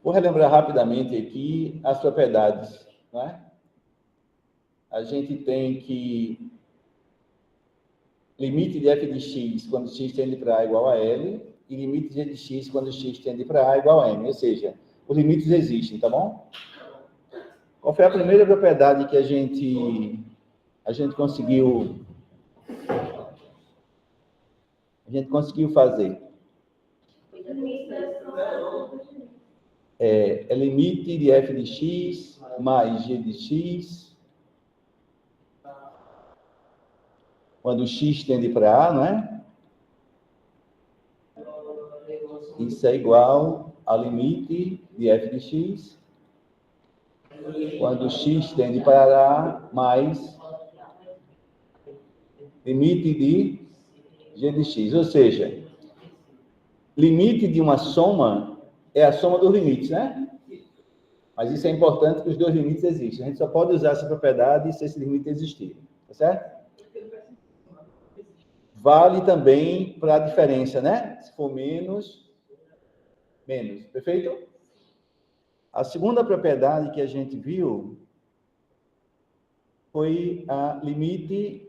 Vou relembrar rapidamente aqui as propriedades, não é? A gente tem que limite de f de x quando x tende para a igual a L e limite de g de x quando x tende para a igual a M. Ou seja, os limites existem, tá bom? Qual foi a primeira propriedade que a gente conseguiu fazer? É limite de f de x mais g de x quando x tende para A, não é? Isso é igual a limite de f de x quando x tende para A mais limite de g de x. Ou seja, limite de uma soma é a soma dos limites, né? Mas isso é importante que os dois limites existem. A gente só pode usar essa propriedade se esse limite existir, tá certo? Vale também para a diferença, né? Se for menos, perfeito? A segunda propriedade que a gente viu foi a limite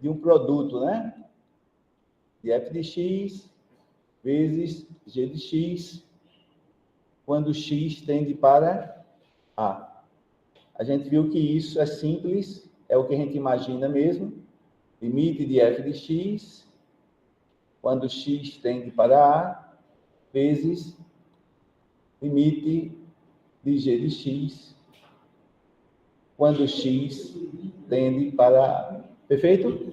de um produto, né? De f de x vezes g de x, quando x tende para A. A gente viu que isso é simples, é o que a gente imagina mesmo. Limite de f de x, quando x tende para A, vezes limite de g de x, quando x tende para A. Perfeito?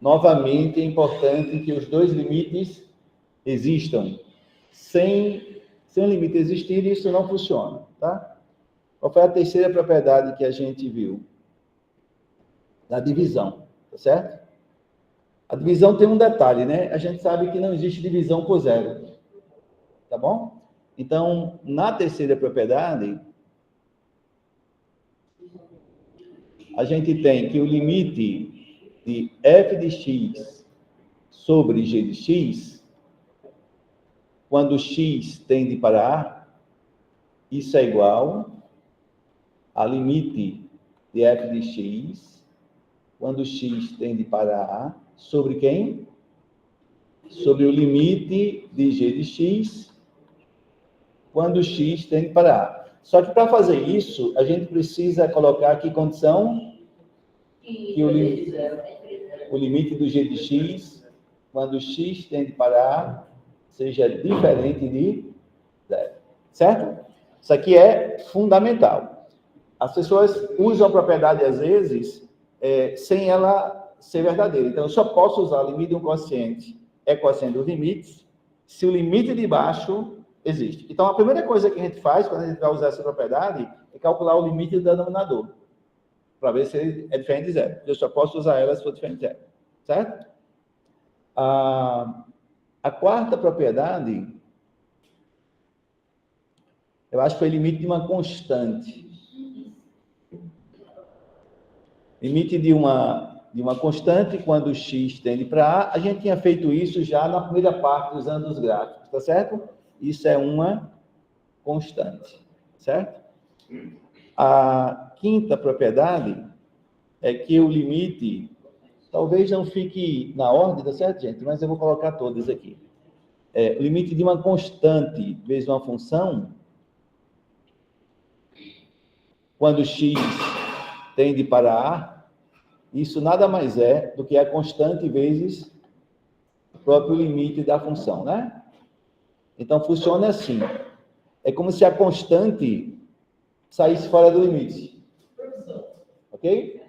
Novamente, é importante que os dois limites existam. Sem o limite existir, isso não funciona, tá? Qual foi a terceira propriedade que a gente viu? Da divisão, tá certo? A divisão tem um detalhe, né? A gente sabe que não existe divisão por zero, tá bom? Então, na terceira propriedade, a gente tem que o limite de f de x sobre g de x, quando x tende para A, isso é igual a limite de f de x, quando x tende para A, sobre quem? Sobre o limite de g de x, quando x tende para A. Só que para fazer isso, a gente precisa colocar aqui condição que o limite do g de x, quando x tende para A, seja diferente de zero. Certo? Isso aqui é fundamental. As pessoas usam a propriedade, às vezes, sem ela ser verdadeira. Então, eu só posso usar o limite de um quociente, quociente dos limites, se o limite de baixo existe. Então, a primeira coisa que a gente faz, quando a gente vai usar essa propriedade, é calcular o limite do denominador, para ver se ele é diferente de zero. Eu só posso usar ela se for diferente de zero. Certo? A quarta propriedade, eu acho que foi limite de uma constante. Limite de uma constante quando x tende para A. A gente tinha feito isso já na primeira parte, usando os gráficos, tá certo? Isso é uma constante, certo? A quinta propriedade é que o limite, talvez não fique na ordem, tá certo, gente? Mas eu vou colocar todas aqui. O limite de uma constante vezes uma função, quando x tende para A, isso nada mais é do que a constante vezes o próprio limite da função, né? Então, funciona assim. É como se a constante saísse fora do limite. Ok?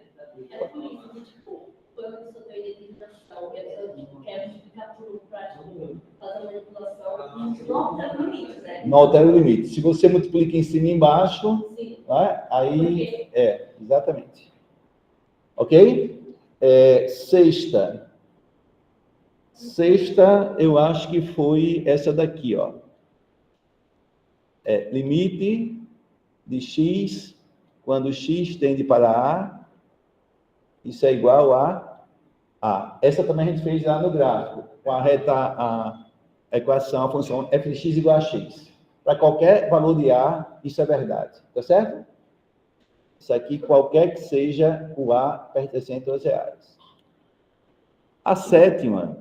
Não altera o limite. Se você multiplica em cima e embaixo, né? Aí exatamente. Ok? Sexta, eu acho que foi essa daqui, ó. Limite de x, quando x tende para A, isso é igual a A. Essa também a gente fez lá no gráfico, com a reta a equação, a função f de x igual a x. Para qualquer valor de A, isso é verdade. Tá certo? Isso aqui, qualquer que seja o A pertencente aos reais. A sétima,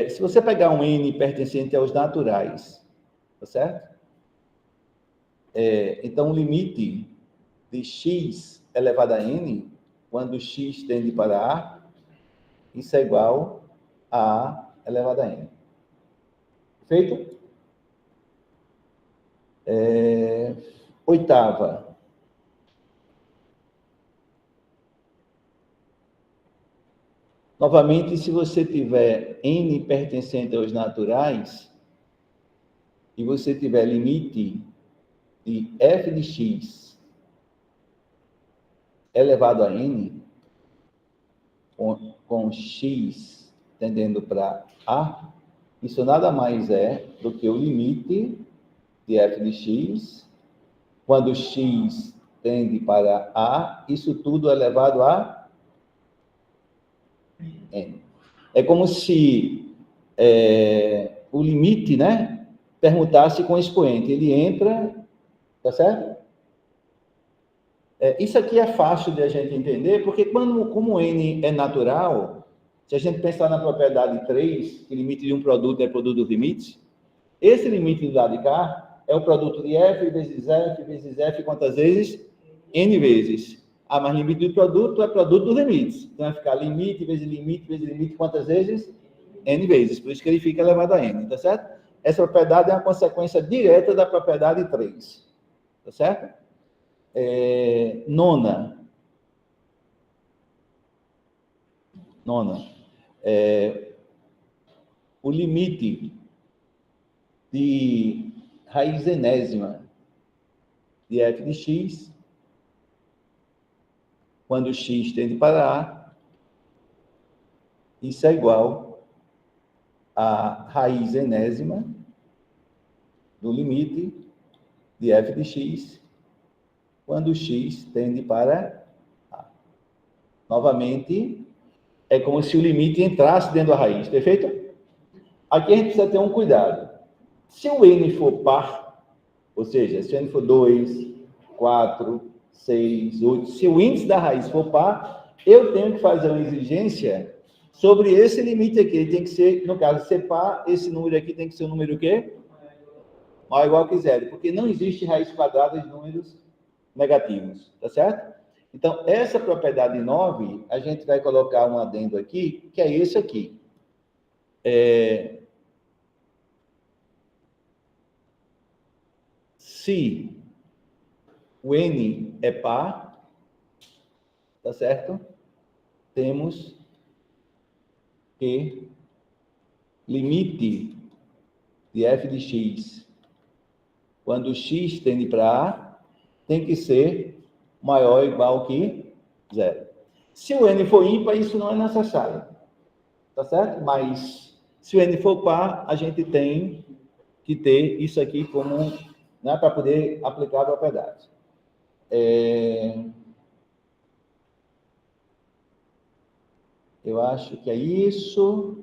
se você pegar um N pertencente aos naturais, tá certo? Então, o limite de x elevado a n, quando x tende para A, isso é igual a A elevado a n. Feito? Oitava. Novamente, se você tiver n pertencente aos naturais, e você tiver limite de f de x elevado a n, com x tendendo para A, isso nada mais é do que o limite de f de x, quando x tende para A, isso tudo elevado a n. É como se o limite, né, permutasse com o expoente. Ele entra, tá certo? Isso aqui é fácil de a gente entender, porque como n é natural, se a gente pensar na propriedade 3, que limite de um produto é produto dos limites, esse limite do lado de cá é o produto de f vezes f, quantas vezes? N vezes. Mas limite do produto é produto dos limites. Então, vai ficar limite vezes limite, quantas vezes? N vezes. Por isso que ele fica elevado a n, tá certo? Essa propriedade é uma consequência direta da propriedade 3, tá certo? Nona. O limite de raiz enésima de f de x, quando x tende para A, isso é igual a raiz enésima do limite de f de x, quando x tende para A. Novamente, é como se o limite entrasse dentro da raiz, perfeito? Aqui a gente precisa ter um cuidado. Se o n for par, ou seja, se o n for 2, 4, 6, 8, se o índice da raiz for par, eu tenho que fazer uma exigência sobre esse limite aqui. Ele tem que ser, no caso, ser par, esse número aqui tem que ser um número o quê? Maior ou igual que zero, porque não existe raiz quadrada de números negativos, tá certo? Então, essa propriedade 9, a gente vai colocar um adendo aqui, que é esse aqui. Se o n é par, tá certo? Temos que limite de f de x, quando x tende para A, tem que ser maior ou igual que zero. Se o n for ímpar, isso não é necessário, tá certo? Mas se o n for par, a gente tem que ter isso aqui como, né, para poder aplicar a propriedade. Eu acho que é isso.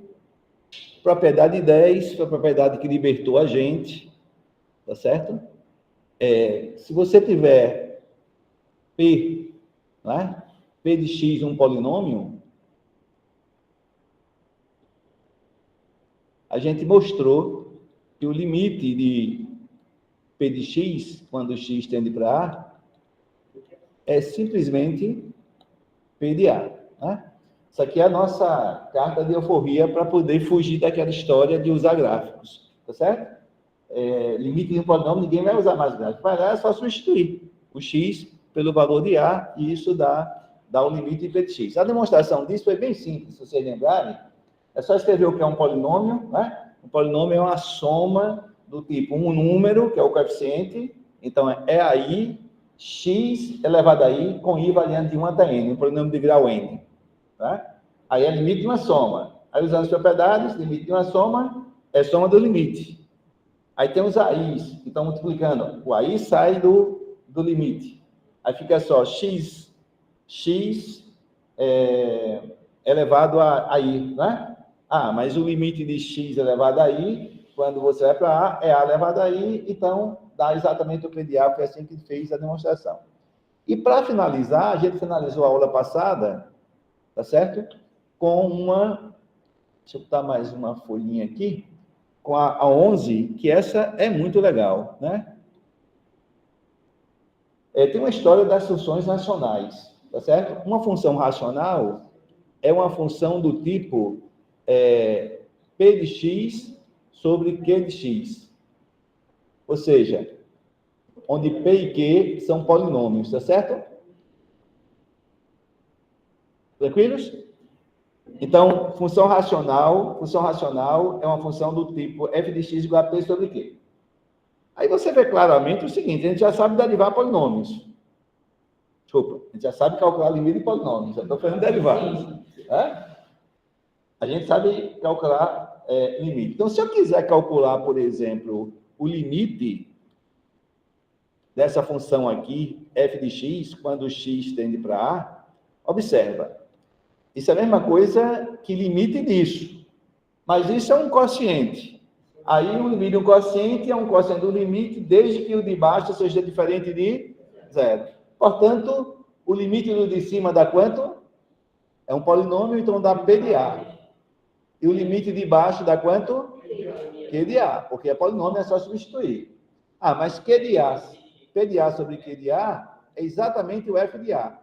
Propriedade 10 foi a propriedade que libertou a gente, tá certo? Se você tiver P, né? P de x um polinômio, a gente mostrou que o limite de P de x, quando x tende para A, é simplesmente P de A, né? Isso aqui é a nossa carta de euforia para poder fugir daquela história de usar gráficos, tá certo? Limite de um polinômio, ninguém vai usar mais gráfico. Vai lá, é só substituir o x pelo valor de A, e isso dá o limite de P de x. A demonstração disso foi bem simples, se vocês lembrarem. É só escrever o que é um polinômio, né? Um polinômio é uma soma do tipo um número, que é o coeficiente, então é aí, x elevado a i, com i variando de 1 até n, um polinômio de grau n. Tá? Aí é limite de uma soma. Aí, usando as propriedades, limite de uma soma é soma do limite. Aí tem os AIs, que estão multiplicando. O AI sai do limite. Aí fica só x elevado a i, né? Ah, mas o limite de x elevado a i, quando você vai para a, é a elevado a i, então dá exatamente o que de a, foi assim que fez a demonstração. E para finalizar, a gente finalizou a aula passada, tá certo? Com uma, deixa eu botar mais uma folhinha aqui, com a 11, que essa é muito legal, né? Tem uma história das funções racionais, tá certo? Uma função racional é uma função do tipo P de x sobre Q de x. Ou seja, onde P e Q são polinômios, tá certo? Tranquilos? Então, função racional é uma função do tipo f de x igual a P sobre Q. Aí você vê claramente o seguinte, a gente já sabe derivar polinômios. Desculpa, a gente já sabe calcular limite de polinômios, já estou fazendo derivadas. A gente sabe calcular limite. Então, se eu quiser calcular, por exemplo, o limite dessa função aqui, f de x, quando x tende para a, observa. Isso é a mesma coisa que limite disso. Mas isso é um quociente. Aí o limite de um quociente é um quociente do limite, desde que o de baixo seja diferente de zero. Portanto, o limite do de cima dá quanto? É um polinômio, então dá P de A. E o limite de baixo dá quanto? Q de A, porque é polinômio, é só substituir. Ah, mas Q de A, P de A sobre Q de A é exatamente o F de A.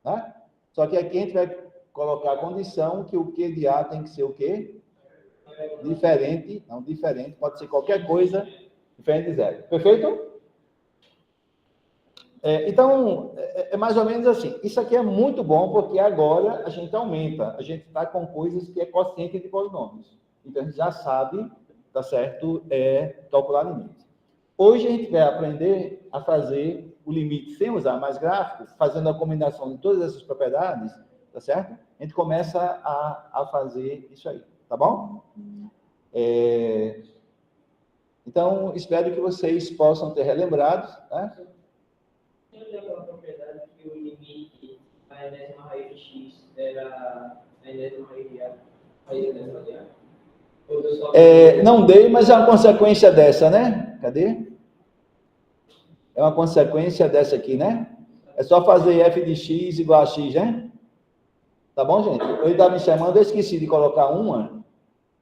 Né? Só que aqui a gente vai colocar a condição que o Q de A tem que ser o quê? Diferente, não diferente, pode ser qualquer coisa diferente de zero. Perfeito? Então, é mais ou menos assim. Isso aqui é muito bom, porque agora a gente aumenta. A gente está com coisas que é quociente de polinômios. Então, a gente já sabe, tá certo, calcular limite. Hoje a gente vai aprender a fazer o limite sem usar mais gráficos, fazendo a combinação de todas essas propriedades, tá certo? A gente começa a fazer isso aí, tá bom? Então, espero que vocês possam ter relembrado, né? Aquela propriedade que o limite da enésima raiz de x era a enésima raiz de a, raiz enésima de a? Não dei, mas é uma consequência dessa, né? Cadê? É uma consequência dessa aqui, né? É só fazer f de x igual a x, né? Tá bom, gente? Ele está me chamando, eu esqueci de colocar uma,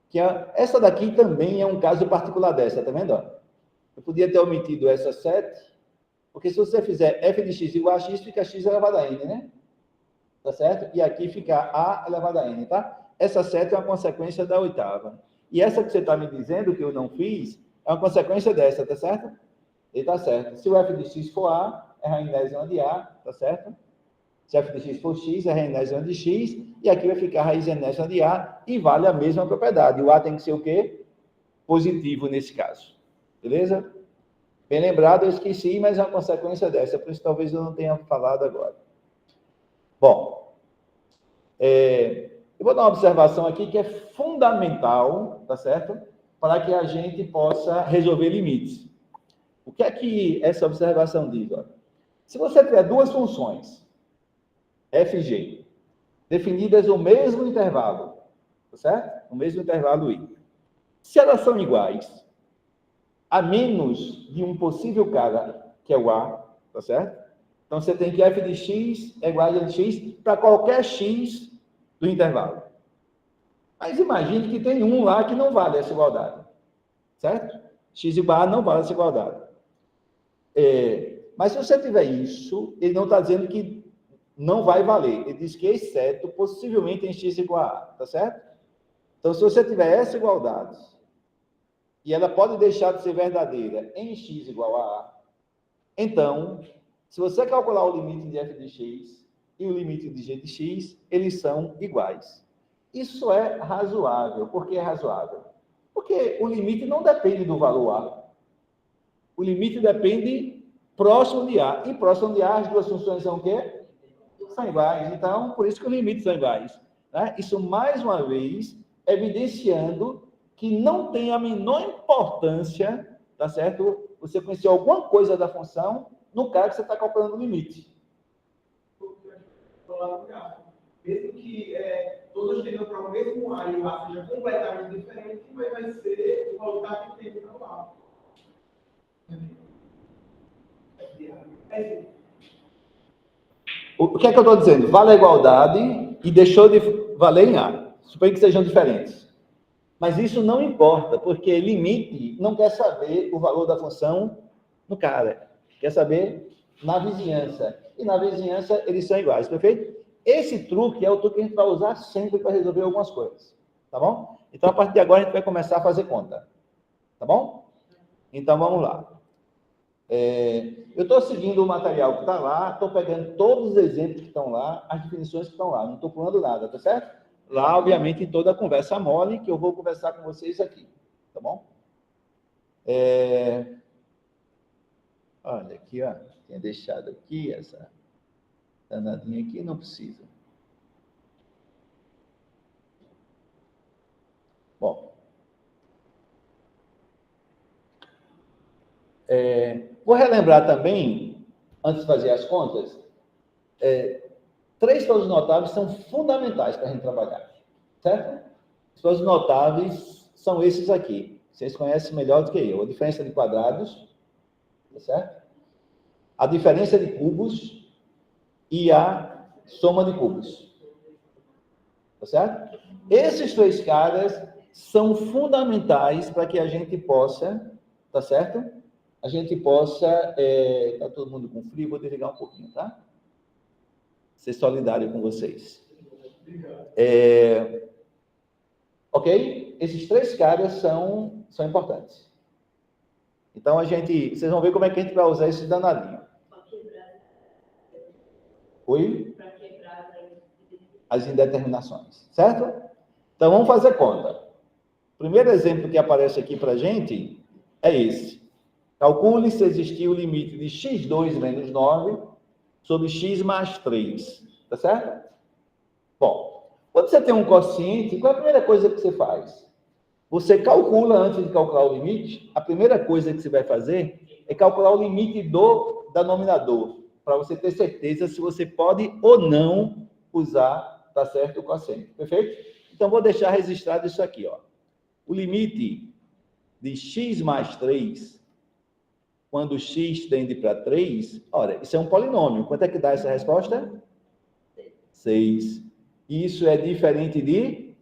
que essa daqui também é um caso particular dessa, tá vendo? Eu podia ter omitido essa 7, porque se você fizer f de x igual a x, fica x elevado a n, né? Tá certo? E aqui fica a elevado a n, tá? Essa 7 é uma consequência da oitava. E essa que você está me dizendo, que eu não fiz, é uma consequência dessa, tá certo? E tá certo. Se o f de x for a, é raiz enésima de a, tá certo? Se f de x for x, é raiz enésima de x, e aqui vai ficar raiz enésima de a, e vale a mesma propriedade. O a tem que ser o quê? Positivo nesse caso. Beleza? Bem lembrado, eu esqueci, mas é uma consequência dessa, por isso talvez eu não tenha falado agora. Bom, eu vou dar uma observação aqui que é fundamental, tá certo? Para que a gente possa resolver limites. O que é que essa observação diz? Olha? Se você tiver duas funções, f e g, definidas no mesmo intervalo, tá certo? No mesmo intervalo i. Se elas são iguais, a menos de um possível cara, que é o a, tá certo? Então, você tem que f de x é igual a de x para qualquer x do intervalo. Mas imagine que tem um lá que não vale essa igualdade, certo? X igual a não vale essa igualdade. Mas se você tiver isso, ele não está dizendo que não vai valer. Ele diz que, exceto, possivelmente em x igual a, tá certo? Então, se você tiver essa igualdade, e ela pode deixar de ser verdadeira em x igual a a, então, se você calcular o limite de f de x e o limite de g de x, eles são iguais. Isso é razoável. Por que é razoável? Porque o limite não depende do valor a. O limite depende próximo de a. E próximo de a, as duas funções são o quê? São iguais. Então, por isso que os limites são iguais. Né? Isso, mais uma vez, evidenciando que não tem a menor importância, tá certo? Você conhecer alguma coisa da função no caso que você está calculando o limite. mesmo que todos tenham para o mesmo A e o A seja completamente diferente, mas vai ser o voltar que tem para o A. O que é que eu estou dizendo? Vale a igualdade e deixou de valer em A. Suponho que sejam diferentes. Mas isso não importa, porque limite não quer saber o valor da função no cara. Quer saber na vizinhança. E na vizinhança eles são iguais, perfeito? Esse truque é o truque que a gente vai usar sempre para resolver algumas coisas. Tá bom? Então, a partir de agora, a gente vai começar a fazer conta. Tá bom? Então, vamos lá. Eu estou seguindo o material que está lá, estou pegando todos os exemplos que estão lá, as definições que estão lá, não estou pulando nada, tá certo? Lá, obviamente, em toda a conversa mole, que eu vou conversar com vocês aqui, tá bom? Olha aqui, ó, tinha deixado aqui essa danadinha aqui, não precisa. Bom, vou relembrar também, antes de fazer as contas, 3 explosivos notáveis são fundamentais para a gente trabalhar, certo? Explosivos notáveis são esses aqui. Vocês conhecem melhor do que eu. A diferença de quadrados, tá certo? A diferença de cubos e a soma de cubos. Tá certo? Esses 3 caras são fundamentais para que a gente possa, tá certo? A gente possa... tá todo mundo com frio? Vou desligar um pouquinho, tá? Ser solidário com vocês. Ok? Esses 3 caras são importantes. Então, vocês vão ver como é que a gente vai usar esse danadinho. Oi? Para quebrar as indeterminações, certo? Então, vamos fazer conta. O primeiro exemplo que aparece aqui para a gente é esse. Calcule se existir o limite de x2 menos 9 sobre x mais 3. Tá certo? Bom, quando você tem um quociente, qual é a primeira coisa que você faz? Você calcula, antes de calcular o limite, a primeira coisa que você vai fazer é calcular o limite do denominador, para você ter certeza se você pode ou não usar, tá certo, o quociente. Perfeito? Então, vou deixar registrado isso aqui, ó. O limite de x mais 3, quando x tende para 3, olha, isso é um polinômio. Quanto é que dá essa resposta? 6. Isso é diferente de...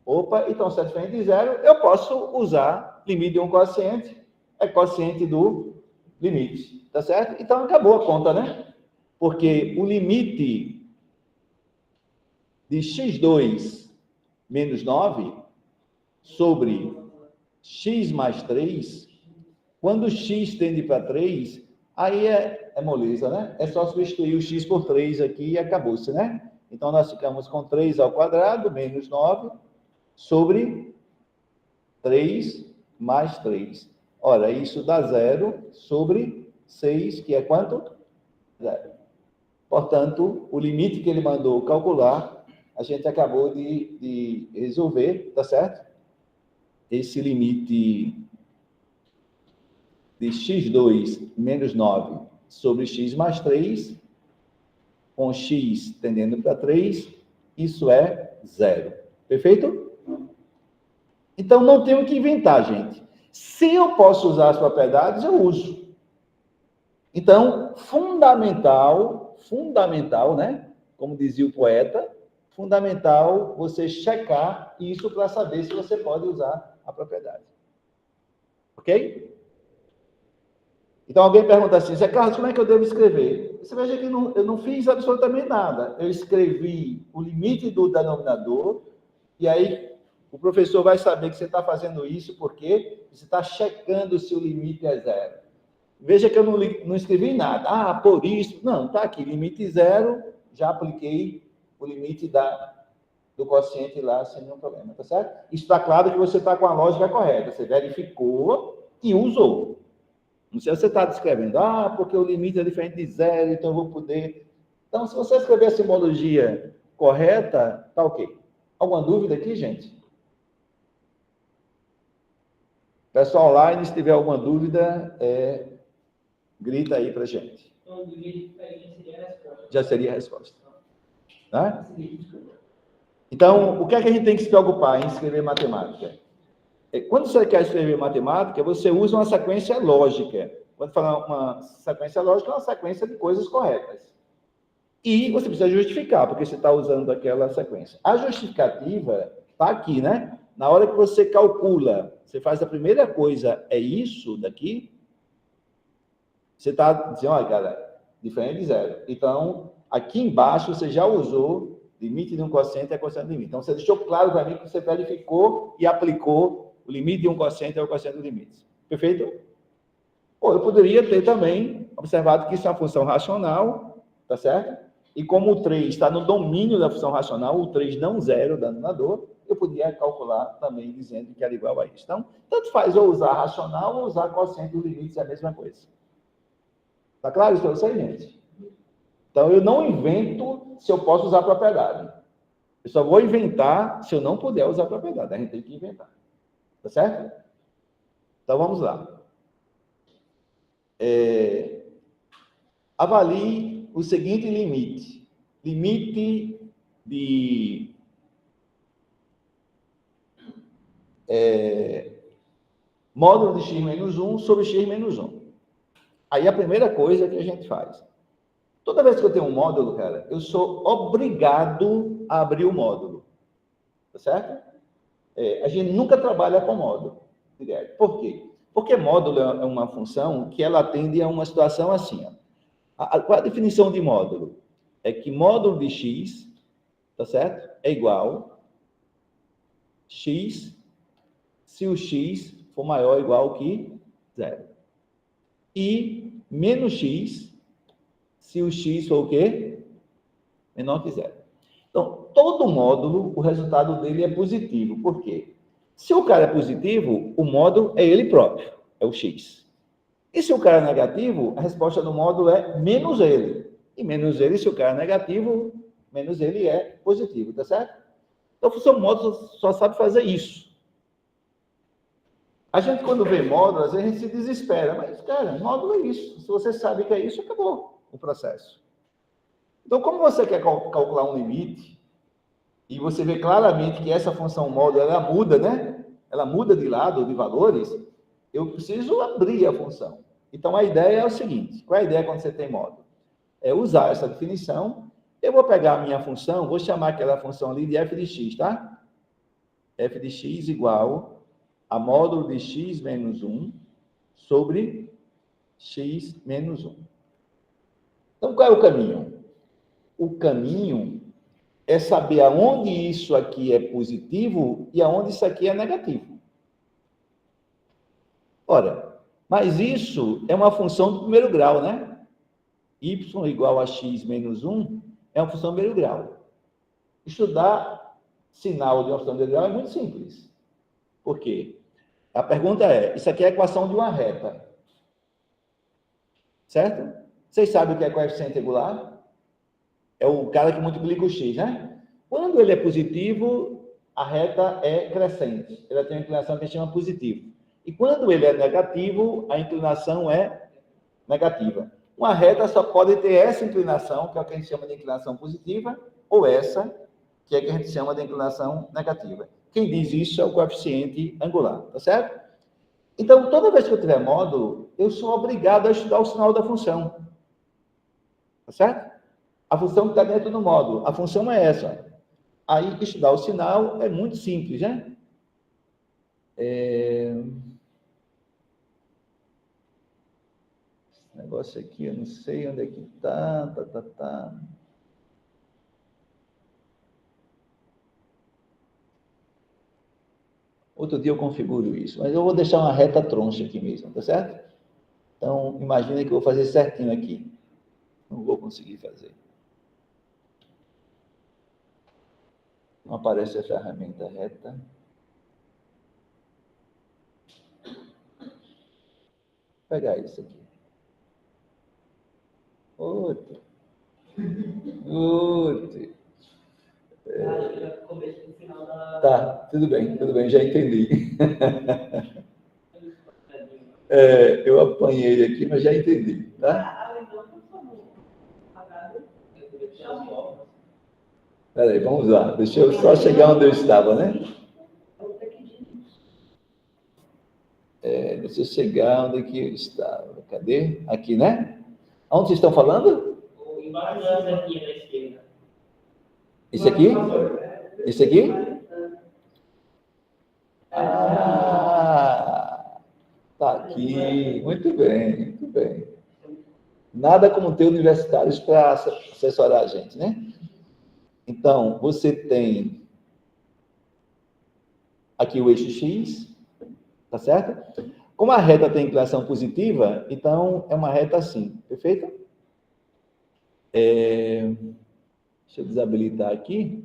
Opa, então se é diferente de 0, eu posso usar limite de um quociente, é quociente do limite, tá certo? Então acabou a conta, né? Porque o limite de x2 menos 9 sobre x mais 3, quando x tende para 3, aí é moleza, né? É só substituir o x por 3 aqui e acabou-se, né? Então, nós ficamos com 3 ao quadrado menos 9 sobre 3 mais 3. Ora, isso dá 0 sobre 6, que é quanto? 0. Portanto, o limite que ele mandou calcular, a gente acabou de resolver, tá certo? Esse limite de x2 menos 9 sobre x mais 3, com x tendendo para 3, isso é 0. Perfeito? Então, não tenho que inventar, gente. Se eu posso usar as propriedades, eu uso. Então, fundamental, né? Como dizia o poeta, fundamental você checar isso para saber se você pode usar a propriedade. Ok? Então, alguém pergunta assim, Zé Carlos, como é que eu devo escrever? Você veja que eu não fiz absolutamente nada. Eu escrevi o limite do denominador, e aí o professor vai saber que você está fazendo isso porque você está checando se o limite é 0. Veja que eu não escrevi nada. Ah, por isso. Não, está aqui, limite 0, já apliquei o limite do quociente lá sem nenhum problema, tá certo? Está claro que você está com a lógica correta. Você verificou e usou. Não sei se você está descrevendo, porque o limite é diferente de 0, então eu vou poder... Então, se você escrever a simbologia correta, tá ok. Alguma dúvida aqui, gente? Pessoal online, se tiver alguma dúvida, grita aí pra gente. Então, o limite seria a resposta. Já seria a resposta. Né? Então, o que é que a gente tem que se preocupar em escrever matemática? Quando você quer escrever matemática, você usa uma sequência lógica. Quando fala uma sequência lógica, é uma sequência de coisas corretas. E você precisa justificar, porque você está usando aquela sequência. A justificativa está aqui, né? Na hora que você calcula, você faz a primeira coisa, é isso daqui, você está dizendo, olha, cara, diferente de zero. Então, aqui embaixo você já usou limite de um quociente é quociente do limite. Então, você deixou claro para mim que você verificou e aplicou o limite de um quociente é o quociente do limite. Perfeito? Ou eu poderia ter também observado que isso é uma função racional, tá certo? E como o 3 está no domínio da função racional, o 3 não zero da denominador, eu podia calcular também dizendo que era igual a isso. Então, tanto faz ou usar racional ou usar quociente dos limites, é a mesma coisa. Tá claro isso para vocês, gente? Então, eu não invento se eu posso usar propriedade. Eu só vou inventar se eu não puder usar propriedade. A gente tem que inventar. Tá certo? Então, vamos lá. Avalie o seguinte limite. Limite de módulo de x menos 1 sobre x menos 1. Aí a primeira coisa que a gente faz. Toda vez que eu tenho um módulo, cara, eu sou obrigado a abrir o módulo. Tá certo? A gente nunca trabalha com módulo direto. Por quê? Porque módulo é uma função que ela atende a uma situação assim. Ó. Qual a definição de módulo? É que módulo de x, tá certo? É igual x se o x for maior ou igual que zero. E menos x se o x for o quê? Menor que zero. Então, todo módulo, o resultado dele é positivo. Por quê? Se o cara é positivo, o módulo é ele próprio, é o x. E se o cara é negativo, a resposta do módulo é menos ele. E menos ele, se o cara é negativo, menos ele é positivo, tá certo? Então, a função módulo só sabe fazer isso. A gente, quando vê módulo, às vezes a gente se desespera. Mas, cara, módulo é isso. Se você sabe que é isso, acabou o processo. Então, como você quer calcular um limite, e você vê claramente que essa função módulo, ela muda, né? Ela muda de lado, de valores, eu preciso abrir a função. Então, a ideia é o seguinte, qual é a ideia quando você tem módulo? É usar essa definição, eu vou pegar a minha função, vou chamar aquela função ali de f de x, tá? F de x igual a módulo de x menos 1 sobre x menos 1. Então, qual é o caminho? O caminho é saber aonde isso aqui é positivo e aonde isso aqui é negativo. Ora, mas isso é uma função do primeiro grau, né? Y igual a x menos 1 é uma função do primeiro grau. Estudar sinal de uma função do primeiro grau é muito simples. Por quê? A pergunta é, isso aqui é a equação de uma reta. Certo? Vocês sabem o que é coeficiente regular? É o cara que multiplica o x, né? Quando ele é positivo, a reta é crescente. Ela tem uma inclinação que a gente chama positivo. E quando ele é negativo, a inclinação é negativa. Uma reta só pode ter essa inclinação, que é o que a gente chama de inclinação positiva, ou essa, que é o que a gente chama de inclinação negativa. Quem diz isso é o coeficiente angular, tá certo? Então, toda vez que eu tiver módulo, eu sou obrigado a estudar o sinal da função. Tá certo? A função que está dentro do módulo. A função é essa. Aí, estudar o sinal é muito simples, né? Esse negócio aqui, eu não sei onde é que tá. Outro dia eu configuro isso, mas eu vou deixar uma reta troncha aqui mesmo, tá certo? Então, imagina que eu vou fazer certinho aqui. Não vou conseguir fazer. Não aparece a ferramenta reta. Vou pegar isso aqui. Outro. Tá, tudo bem, já entendi. Eu apanhei aqui, mas já entendi, tá? Peraí, vamos lá. Deixa eu só chegar onde eu estava, né? Deixa eu chegar onde que eu estava. Cadê? Aqui, né? Onde vocês estão falando? Embaixo aqui na esquerda. Esse aqui? Esse aqui? Ah, tá aqui. Muito bem, muito bem. Nada como ter universitários para assessorar a gente, né? Então, você tem aqui o eixo X, tá certo? Como a reta tem inclinação positiva, então é uma reta assim, perfeito? Deixa eu desabilitar aqui.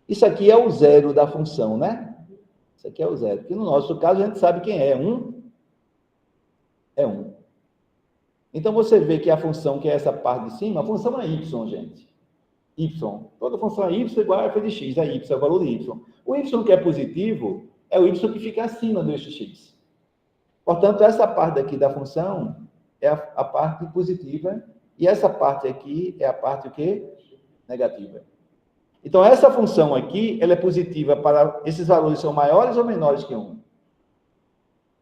Isso aqui é o zero da função, né? Isso aqui é o zero. Porque no nosso caso, a gente sabe quem é. 1 é 1. Então, você vê que a função, que é essa parte de cima, a função é y, gente. Y. Toda função é y igual a f de x. É y, é o valor de y. O y que é positivo é o y que fica acima do eixo x. Portanto, essa parte aqui da função é a parte positiva e essa parte aqui é a parte o quê? Negativa. Então, essa função aqui, ela é positiva para... Esses valores são maiores ou menores que 1?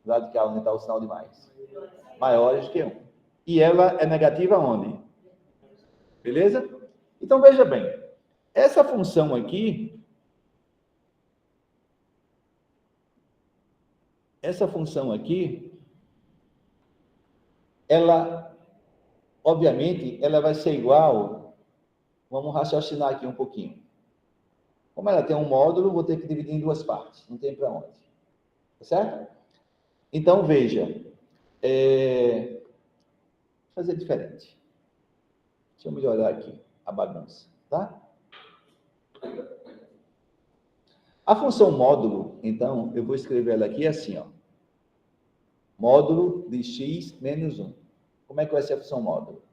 Radical, onde está o sinal de mais. Maiores que 1. E ela é negativa onde? Beleza? Então, veja bem. Essa função aqui... ela, obviamente, ela vai ser igual... Vamos raciocinar aqui um pouquinho. Como ela tem um módulo, vou ter que dividir em duas partes. Não tem para onde. Tá certo? Então, veja. Vou fazer diferente. Deixa eu melhorar aqui a bagunça. Tá? A função módulo, então, eu vou escrever ela aqui assim, ó. Módulo de x menos 1. Como é que vai ser a função módulo?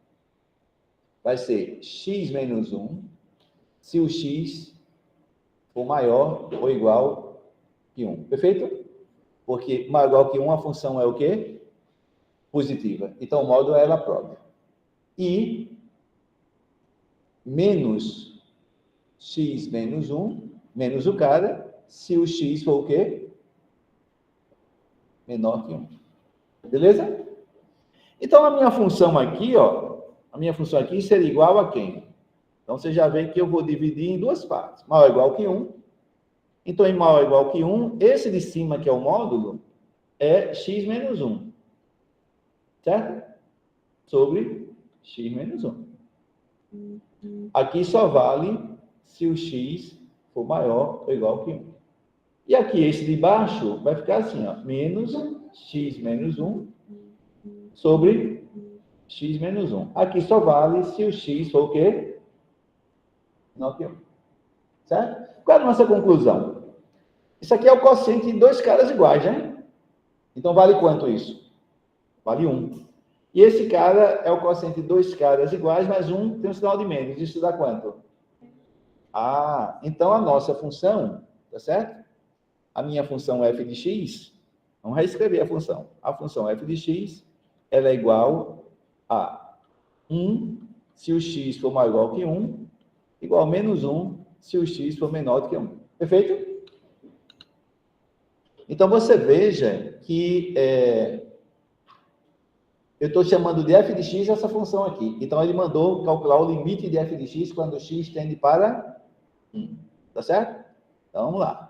Vai ser x menos 1, se o x for maior ou igual que 1. Perfeito? Porque maior ou igual que 1, a função é o quê? Positiva. Então, o módulo é ela própria. E menos x menos 1, menos o cara, se o x for o quê? Menor que 1. Beleza? Então, a minha função aqui, ó, a minha função aqui seria igual a quem? Então, você já vê que eu vou dividir em duas partes. Maior ou igual que 1. Então, em maior ou igual que 1, esse de cima, que é o módulo, é x menos 1. Certo? Sobre x menos 1. Aqui só vale se o x for maior ou igual que 1. E aqui, esse de baixo, vai ficar assim, ó, menos x menos 1 sobre x menos 1. Aqui só vale se o x for o quê? Menor que 1. Certo? Qual é a nossa conclusão? Isso aqui é o quociente de dois caras iguais, né? Então, vale quanto isso? Vale 1. E esse cara é o quociente de dois caras iguais, mas um tem um sinal de menos. Isso dá quanto? Ah, então a nossa função, tá certo? A minha função f de x, vamos reescrever a função. A função f de x, ela é igual a 1, se o x for maior ou igual que 1, igual a menos 1, se o x for menor do que 1. Perfeito? Então, você veja que eu estou chamando de f de x essa função aqui. Então, ele mandou calcular o limite de f de x quando x tende para 1. Tá certo? Então, vamos lá.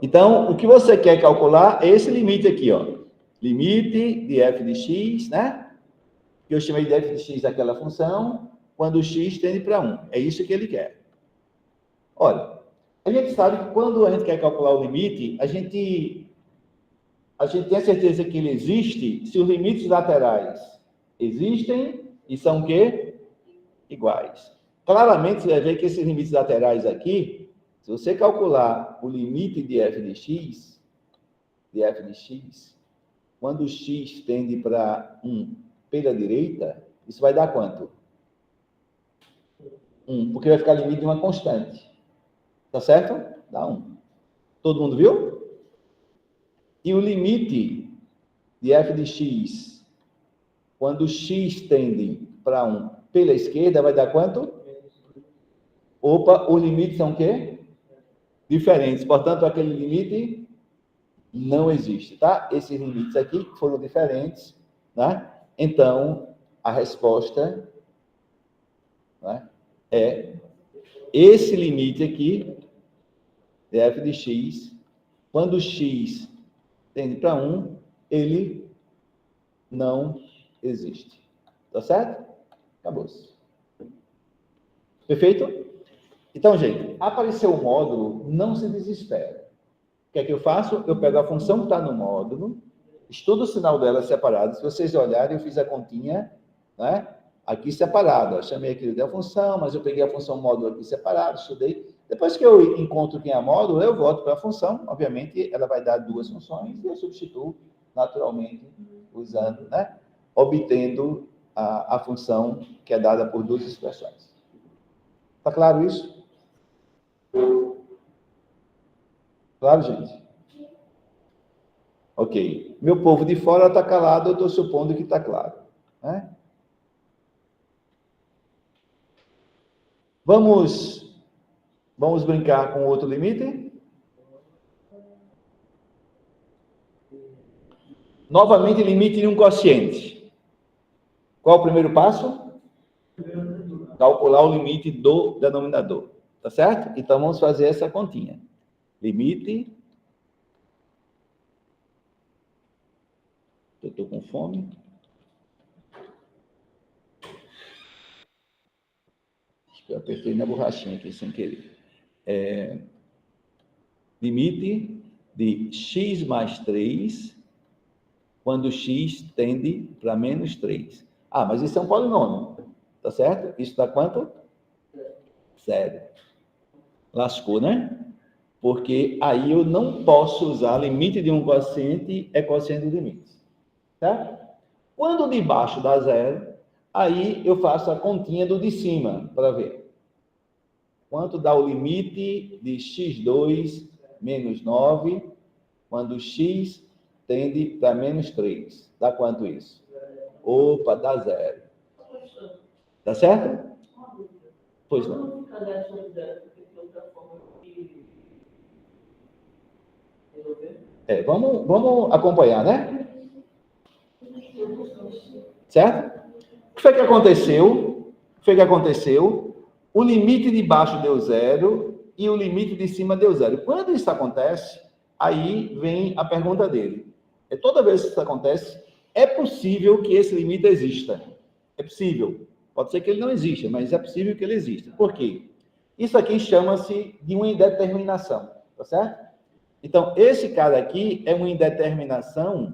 Então, o que você quer calcular é esse limite aqui, ó. Limite de f de x, né? Que eu chamei de f de x daquela função, quando o x tende para 1. É isso que ele quer. Olha, a gente sabe que quando a gente quer calcular o limite, a gente tem a certeza que ele existe se os limites laterais existem e são o quê? Iguais. Claramente, você vai ver que esses limites laterais aqui, se você calcular o limite de f de x, quando o x tende para 1 pela direita, isso vai dar quanto? 1, porque vai ficar limite de uma constante. Tá certo? Dá 1. Todo mundo viu? E o limite de f de x quando x tende para 1 pela esquerda, vai dar quanto? Opa, os limites são o quê? Diferentes. Portanto, aquele limite não existe, tá? Esses limites aqui foram diferentes, né? Então, a resposta, né, é esse limite aqui, de f de x, quando x tende para 1, ele não existe. Tá certo? Acabou-se. Perfeito? Então, gente, apareceu o módulo, não se desespera. O que é que eu faço? Eu pego a função que está no módulo, estudo o sinal dela separado. Se vocês olharem, eu fiz a continha, né, aqui separada. Eu chamei aqui da função, mas eu peguei a função módulo aqui separado, estudei. Depois que eu encontro quem é módulo, eu volto para a função. Obviamente, ela vai dar duas funções e eu substituo naturalmente usando, né, obtendo a função que é dada por duas expressões. Está claro isso? Claro, gente? Ok. Meu povo de fora está calado, eu estou supondo que está claro, né? Vamos brincar com outro limite? Novamente, limite de um quociente. Qual o primeiro passo? Calcular o limite do denominador. Tá certo? Então, vamos fazer essa continha. Limite. Eu estou com fome. Acho que eu apertei na borrachinha aqui sem querer. Limite de x mais 3, quando x tende para menos 3. Ah, mas isso é um polinômio. Tá certo? Isso dá quanto? 0. Lascou, né? Porque aí eu não posso usar limite de um quociente, é quociente do limite. Certo? Quando de baixo dá 0, aí eu faço a continha do de cima, para ver. Quanto dá o limite de x2 menos 9, quando x tende para menos 3. Dá quanto isso? Opa, dá 0. Tá certo? Pois não. Vamos acompanhar, né? Certo? O que foi que aconteceu? O limite de baixo deu 0 e o limite de cima deu 0. Quando isso acontece, aí vem a pergunta dele. Toda vez que isso acontece, é possível que esse limite exista. É possível. Pode ser que ele não exista, mas é possível que ele exista. Por quê? Isso aqui chama-se de uma indeterminação, tá certo? Então, esse cara aqui é uma indeterminação,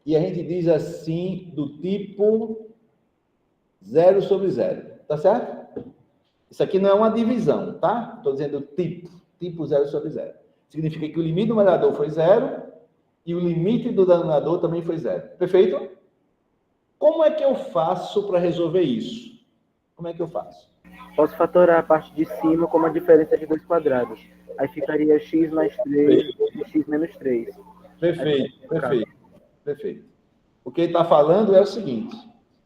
e a gente diz assim, do tipo 0 sobre 0, tá certo? Isso aqui não é uma divisão, tá? Estou dizendo tipo 0 sobre 0. Significa que o limite do numerador foi 0 e o limite do denominador também foi 0. Perfeito? Como é que eu faço para resolver isso? Como é que eu faço? Posso fatorar a parte de cima como a diferença de 2 quadrados. Aí ficaria x mais 3 e x menos 3. Perfeito. O que ele está falando é o seguinte.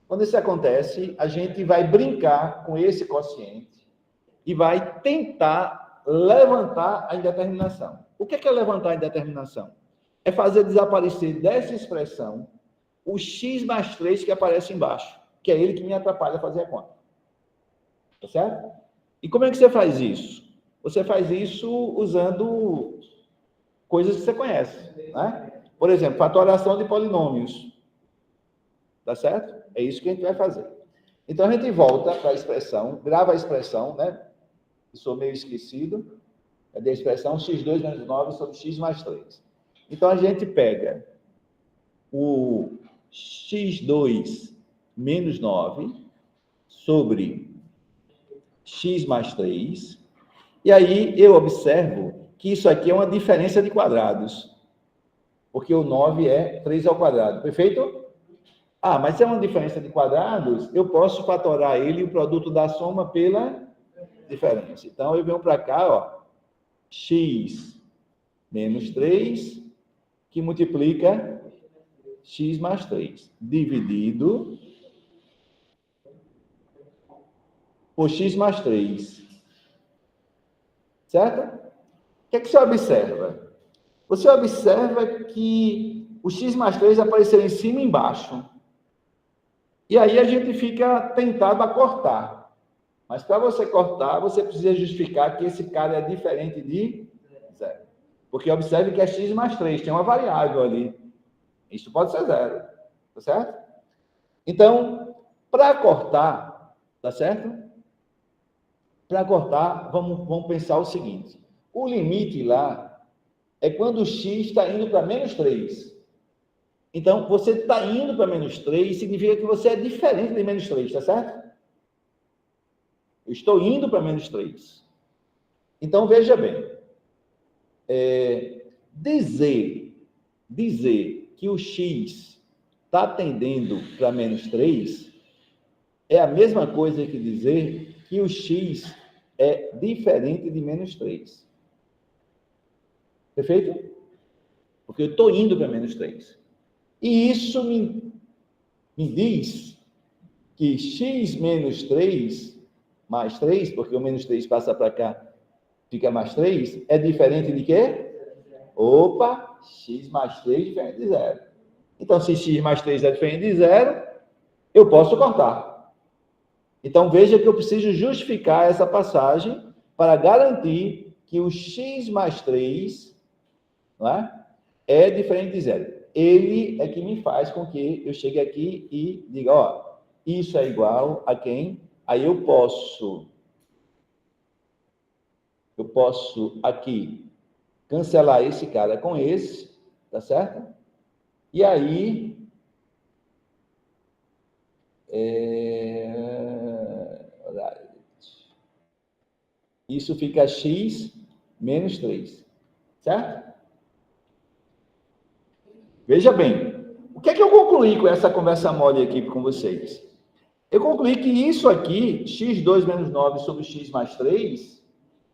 Quando isso acontece, a gente vai brincar com esse quociente e vai tentar levantar a indeterminação. O que é levantar a indeterminação? É fazer desaparecer dessa expressão o x mais 3 que aparece embaixo, que é ele que me atrapalha a fazer a conta. Tá certo? E como é que você faz isso? Você faz isso usando coisas que você conhece, né? Por exemplo, fatoração de polinômios. Tá certo? É isso que a gente vai fazer. Então, a gente volta para a expressão, grava a expressão, né? Eu sou meio esquecido. Cadê a expressão? x2 menos 9 sobre x mais 3. Então, a gente pega o x2 menos 9 sobre x mais 3. E aí, eu observo que isso aqui é uma diferença de quadrados. Porque o 9 é 3 ao quadrado. Perfeito? Ah, mas se é uma diferença de quadrados, eu posso fatorar ele, o produto da soma, pela diferença. Então, eu venho para cá, ó, x menos 3, que multiplica x mais 3, dividido por x mais 3. Certo? O que é que você observa? Você observa que o x mais 3 apareceu em cima e embaixo. E aí a gente fica tentado a cortar. Mas para você cortar, você precisa justificar que esse cara é diferente de 0. Porque observe que é x mais 3, tem uma variável ali. Isso pode ser 0. Tá certo? Então, para cortar, tá certo? Para cortar, vamos pensar o seguinte. O limite lá é quando o x está indo para menos 3. Então, você está indo para menos 3, significa que você é diferente de menos 3, tá certo? Eu estou indo para menos 3. Então, veja bem. Dizer que o x está tendendo para menos 3 é a mesma coisa que dizer que o x é diferente de menos 3. Perfeito? Porque eu estou indo para menos 3. E isso me diz que x menos 3 mais 3, porque o menos 3 passa para cá, fica mais 3, é diferente de quê? Opa, x mais 3 é diferente de 0. Então, se x mais 3 é diferente de 0, eu posso cortar. Então, veja que eu preciso justificar essa passagem para garantir que o x mais 3, não é diferente de 0. Ele é que me faz com que eu chegue aqui e diga, ó, isso é igual a quem? Aí eu posso aqui cancelar esse cara com esse, tá certo? E aí, isso fica x menos 3, certo? Veja bem, o que é que eu concluí com essa conversa mole aqui com vocês? Eu concluí que isso aqui, x2 menos 9 sobre x mais 3,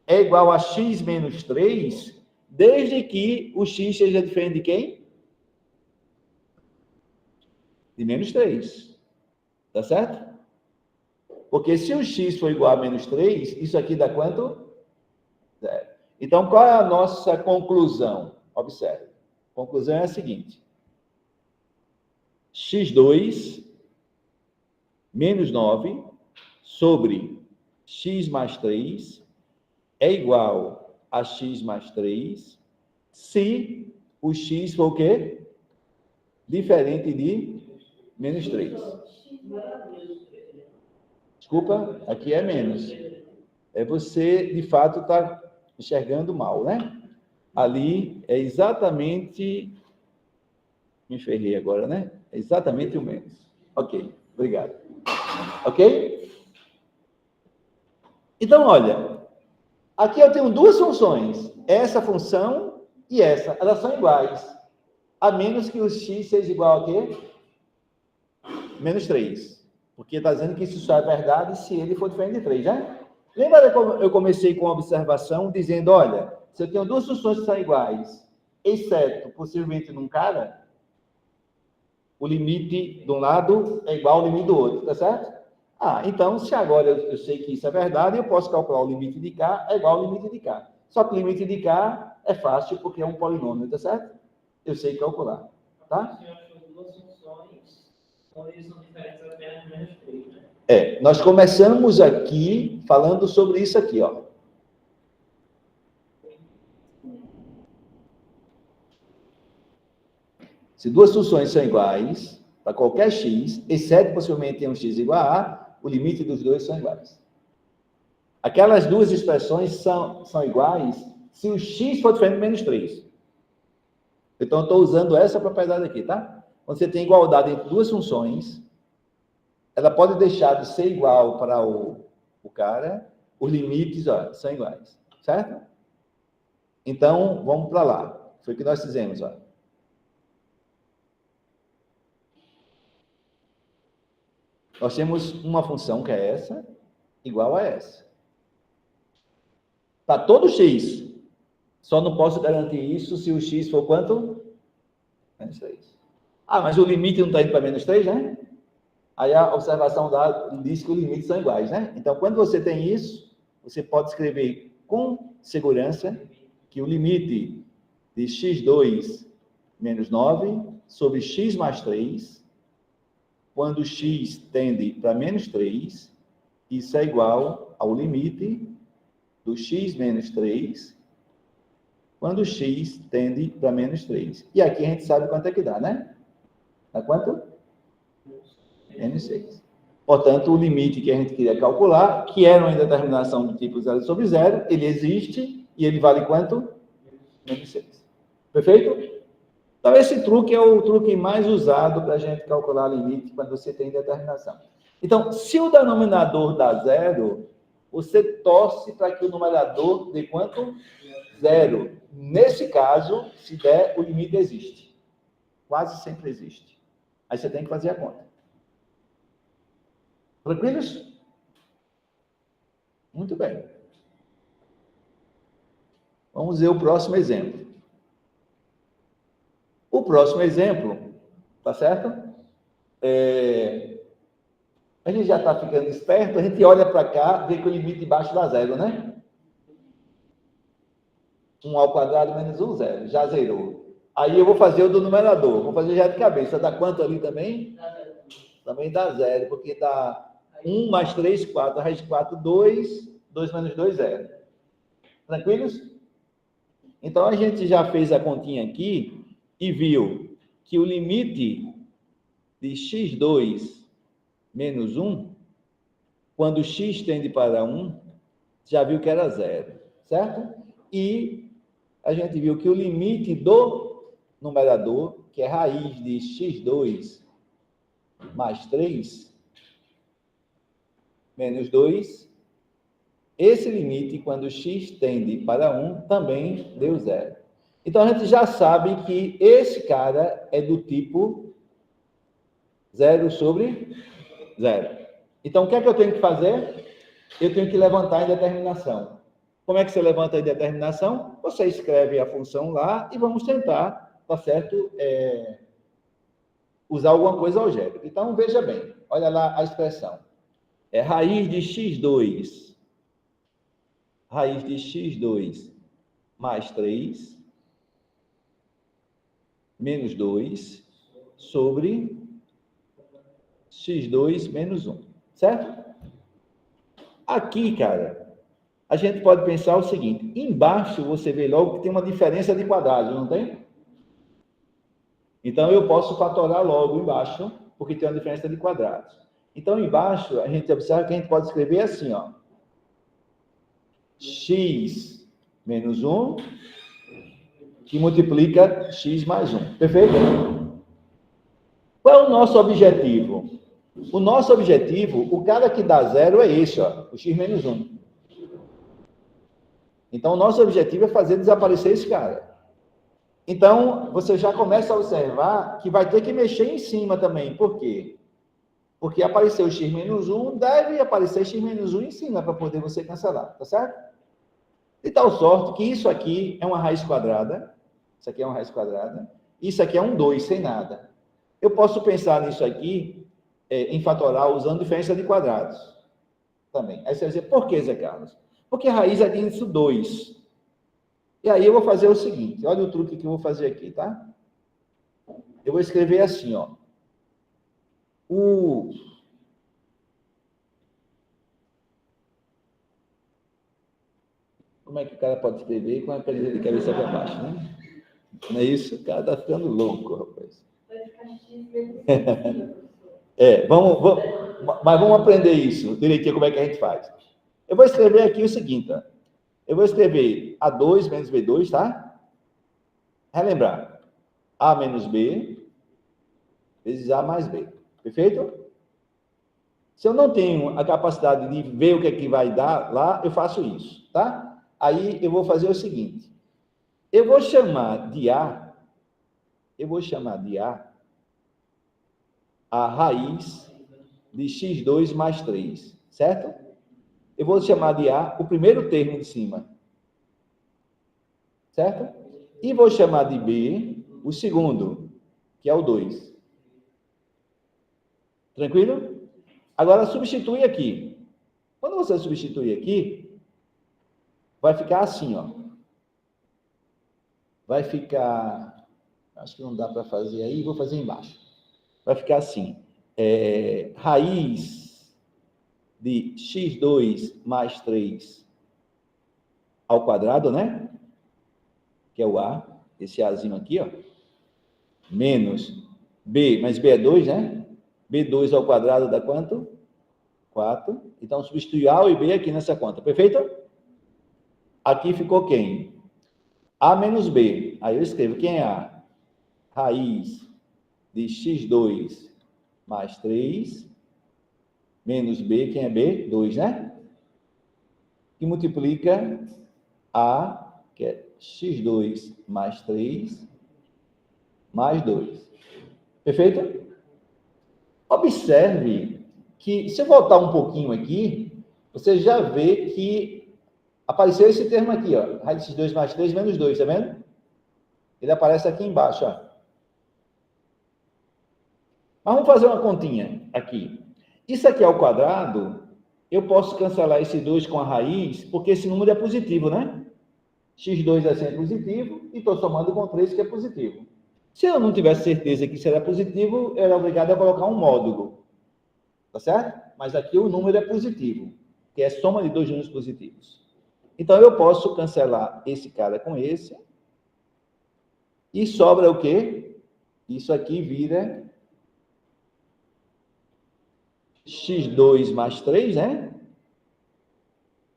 é igual a x menos 3, desde que o x seja diferente de quem? De menos 3. Tá certo? Porque se o x for igual a menos 3, isso aqui dá quanto? 0. Então, qual é a nossa conclusão? Observe. A conclusão é a seguinte. x2 menos 9 sobre x mais 3 é igual a x mais 3 se o x for o quê? Diferente de menos 3. Desculpa, aqui é menos. Você, de fato, está enxergando mal, né? Ali é exatamente... Me ferrei agora, né? É exatamente o menos. Ok, obrigado. Ok? Então, olha, aqui eu tenho duas funções. Essa função e essa. Elas são iguais. A menos que o x seja igual a quê? Menos 3. Porque está dizendo que isso só é verdade se ele for diferente de 3, né? Lembra como eu comecei com a observação dizendo, olha, se eu tenho duas funções que são iguais, exceto, possivelmente, num cara, o limite de um lado é igual ao limite do outro, tá certo? Então, se agora eu sei que isso é verdade, eu posso calcular o limite de K é igual ao limite de K. Só que o limite de K é fácil porque é um polinômio, tá certo? Eu sei calcular, tá? Duas funções, então eles são diferentes apenas menos 3, né? Nós começamos aqui falando sobre isso aqui, ó. Se duas funções são iguais, para qualquer x, exceto possivelmente tem um x igual a A, o limite dos dois são iguais. Aquelas duas expressões são iguais se o x for diferente de menos 3. Então, eu estou usando essa propriedade aqui, tá? Quando você tem igualdade entre duas funções, ela pode deixar de ser igual para o cara, os limites são iguais, certo? Então, vamos para lá. Foi o que nós fizemos, ó. Nós temos uma função que é essa, igual a essa. Para todo x. Só não posso garantir isso se o x for quanto? Menos 3. Ah, mas o limite não está indo para menos 3, né? Aí a observação diz que os limites são iguais, né? Então, quando você tem isso, você pode escrever com segurança que o limite de x2 menos 9 sobre x mais 3, quando x tende para menos 3, isso é igual ao limite do x menos 3, quando x tende para menos 3. E aqui a gente sabe quanto é que dá, né? Dá quanto? Menos 6. Portanto, o limite que a gente queria calcular, que era uma indeterminação do tipo 0 sobre 0, ele existe e ele vale quanto? Menos 6. Perfeito? Então, esse truque é o truque mais usado para a gente calcular limite quando você tem indeterminação. Então, se o denominador dá 0, você torce para que o numerador dê quanto? 0. Nesse caso, se der, o limite existe. Quase sempre existe. Aí você tem que fazer a conta. Tranquilos? Muito bem. Vamos ver o próximo exemplo. O próximo exemplo, tá certo? A gente já está ficando esperto, a gente olha para cá, vê que o limite de baixo dá 0, né? 1 ao quadrado menos 1, 0. Já zerou. Aí eu vou fazer o do numerador. Vou fazer já de cabeça. Dá quanto ali também? Também dá 0, porque dá 1 mais 3, 4. A raiz de 4, 2. 2 menos 2, 0. Tranquilos? Então, a gente já fez a continha aqui e viu que o limite de x2 menos 1, quando x tende para 1, já viu que era 0, certo? E a gente viu que o limite do numerador, que é raiz de x2 mais 3, menos 2, esse limite, quando x tende para 1, também deu 0. Então, a gente já sabe que esse cara é do tipo 0 sobre 0. Então, o que é que eu tenho que fazer? Eu tenho que levantar a indeterminação. Como é que você levanta a indeterminação? Você escreve a função lá e vamos tentar, tá certo? Usar alguma coisa algébrica. Então, veja bem. Olha lá a expressão. É raiz de x2. Raiz de x2 mais 3 menos 2 sobre x2 menos 1, certo? Aqui, cara, a gente pode pensar o seguinte, embaixo você vê logo que tem uma diferença de quadrados, não tem? Então, eu posso fatorar logo embaixo, porque tem uma diferença de quadrados. Então, embaixo, a gente observa que a gente pode escrever assim, ó. X menos 1, que multiplica x mais 1. Perfeito? Qual é o nosso objetivo? O nosso objetivo, o cara que dá 0 é esse, ó, o x menos 1. Então, o nosso objetivo é fazer desaparecer esse cara. Então, você já começa a observar que vai ter que mexer em cima também. Por quê? Porque apareceu o x menos 1, deve aparecer x menos 1 em cima para poder você cancelar, tá certo? De tal sorte que isso aqui é uma raiz quadrada, isso aqui é uma raiz quadrada, isso aqui é um 2, sem nada. Eu posso pensar nisso aqui em fatoral usando diferença de quadrados também. Aí você vai dizer, por que, Zé Carlos? Porque a raiz é de índice 2. E aí eu vou fazer o seguinte, olha o truque que eu vou fazer aqui, tá? Eu vou escrever assim, ó. Como é que o cara pode escrever com a caneta de cabeça para baixo, né? Não é isso? O cara tá ficando louco, rapaz. Mas vamos aprender isso direitinho, como é que a gente faz. Eu vou escrever aqui o seguinte, ó. Eu vou escrever A2 menos B2, tá? Relembrar. A menos B vezes A mais B. Perfeito? Se eu não tenho a capacidade de ver o que é que vai dar lá, eu faço isso, tá? Aí eu vou fazer o seguinte. Eu vou chamar de A a raiz de x2 mais 3, certo? Eu vou chamar de A o primeiro termo de cima. certo? E vou chamar de B o segundo, que é o 2. Tranquilo? Agora, substitui aqui. Quando você substituir aqui, vai ficar assim, ó. Vai ficar... Acho que não dá para fazer aí, vou fazer embaixo. Vai ficar assim. Raiz de x2 mais 3 ao quadrado, né? Que é o A. Esse Azinho aqui, ó. Menos B, mas B é 2, né? B2 ao quadrado dá quanto? 4. Então, substitui A e B aqui nessa conta. Perfeito? Aqui ficou quem? A menos B. Aí eu escrevo quem é A? Raiz de x2 mais 3 menos B. Quem é B? 2, né? Que multiplica A, que é x2 mais 3 mais 2. Perfeito? Observe que, se eu voltar um pouquinho aqui, você já vê que apareceu esse termo aqui, ó, raiz de 2 mais 3 menos 2, tá vendo? Ele aparece aqui embaixo, ó. Mas vamos fazer uma continha aqui. Isso aqui ao quadrado, eu posso cancelar esse 2 com a raiz, porque esse número é positivo, né? x2 é sempre positivo, e estou somando com 3, que é positivo. Se eu não tivesse certeza que isso era positivo, eu era obrigado a colocar um módulo. Tá certo? Mas aqui o número é positivo, que é soma de dois números positivos. Então, eu posso cancelar esse cara com esse. E sobra o quê? Isso aqui vira x2 mais 3, né?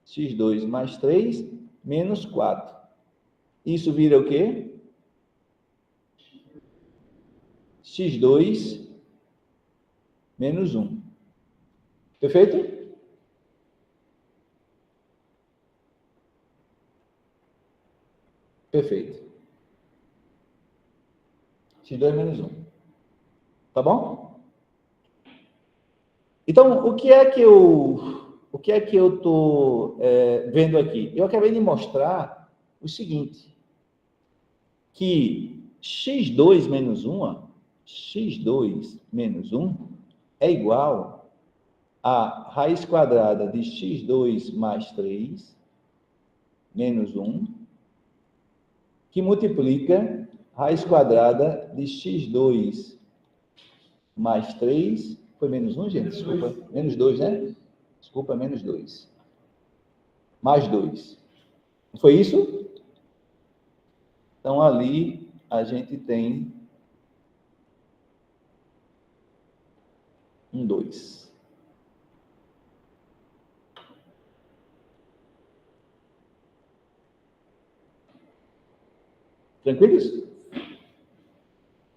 x2 mais 3 menos 4. Isso vira o quê? x2 menos 1. Perfeito? Perfeito. x2 menos 1. Tá bom? Então, o que é que eu estou vendo aqui? Eu acabei de mostrar o seguinte, que x2 menos 1, ó, x2 menos 1 é igual a raiz quadrada de x2 mais 3 menos 1, que multiplica raiz quadrada de x2 mais 3, foi menos 1, gente? Desculpa, menos 2, né? Desculpa, menos 2. Mais 2. Não foi isso? Então, ali a gente tem um 2. Tranquilos?